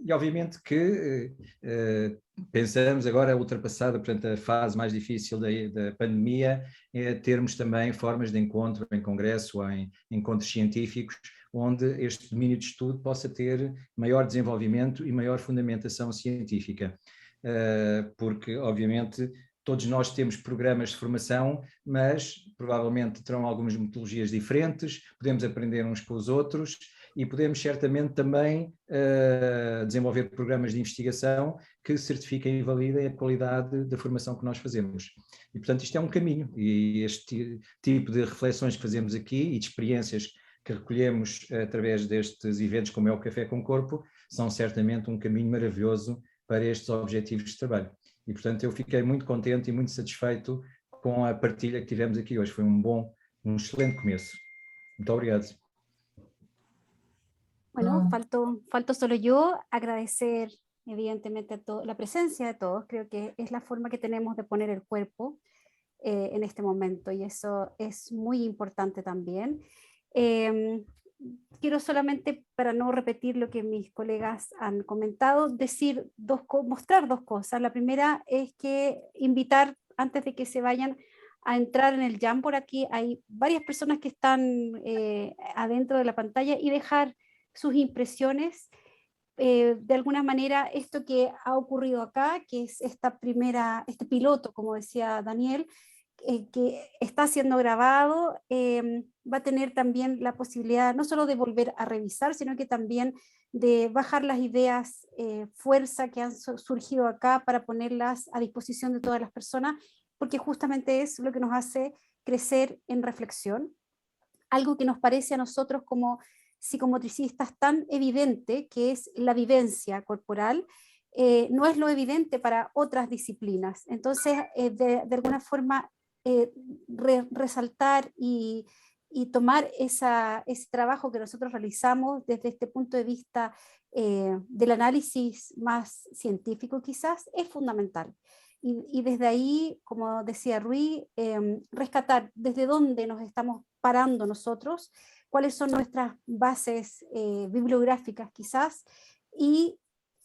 E obviamente que pensamos agora ultrapassada, portanto, a fase mais difícil da pandemia, é termos também formas de encontro em congresso ou em encontros científicos, onde este domínio de estudo possa ter maior desenvolvimento e maior fundamentação científica. Porque, obviamente, todos nós temos programas de formação, mas provavelmente terão algumas metodologias diferentes, podemos aprender uns com os outros e podemos certamente também desenvolver programas de investigação que certifiquem e validem a qualidade da formação que nós fazemos. E, portanto, isto é um caminho, e este tipo de reflexões que fazemos aqui e de experiências que recolhemos através destes eventos, como é o Café com Corpo, são certamente um caminho maravilhoso para estes objetivos de trabalho. E, portanto, eu fiquei muito contente e muito satisfeito com a partilha que tivemos aqui hoje. Foi um excelente começo. Muito obrigado.
Bueno, falto solo yo agradecer evidentemente la presencia de todos. Creo que es la forma que tenemos de poner el cuerpo en este momento y eso es muy importante también. Quiero solamente, para no repetir lo que mis colegas han comentado, mostrar dos cosas. La primera es que invitar, antes de que se vayan, a entrar en el Jamboard. Aquí hay varias personas que están adentro de la pantalla y dejar sus impresiones. De alguna manera, esto que ha ocurrido acá, que es este piloto, como decía Daniel, que está siendo grabado, va a tener también la posibilidad no solo de volver a revisar, sino que también de bajar las ideas fuerza que han surgido acá para ponerlas a disposición de todas las personas, porque justamente es lo que nos hace crecer en reflexión, algo que nos parece a nosotros como psicomotricistas tan evidente, que es la vivencia corporal, no es lo evidente para otras disciplinas. Entonces, de alguna forma, resaltar y tomar ese trabajo que nosotros realizamos desde este punto de vista del análisis más científico quizás, es fundamental. Y desde ahí, como decía Rui, rescatar desde dónde nos estamos parando nosotros, cuáles son nuestras bases bibliográficas quizás, y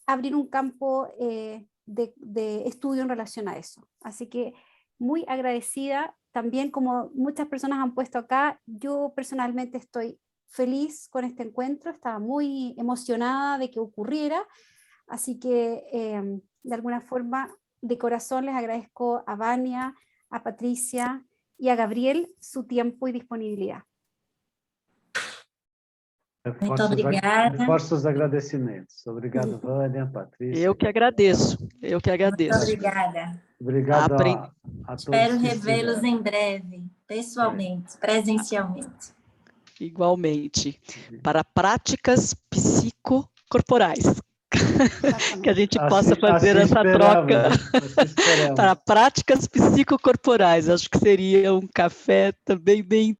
abrir un campo de estudio en relación a eso. Así que muy agradecida, también como muchas personas han puesto acá, yo personalmente estoy feliz con este encuentro, estaba muy emocionada de que ocurriera, así que de alguna forma, de corazón les agradezco a Vania, a Patricia y a Gabriel su tiempo y disponibilidad.
Muito obrigada.
Reforço os agradecimentos. Obrigado, Vânia, Patrícia.
Eu que agradeço. Muito
obrigada.
Obrigado a todos.
Espero revê-los em breve, pessoalmente, presencialmente.
Igualmente. Para práticas psicocorporais. Que a gente possa fazer essa troca para práticas psicocorporais. Acho que seria um café também bem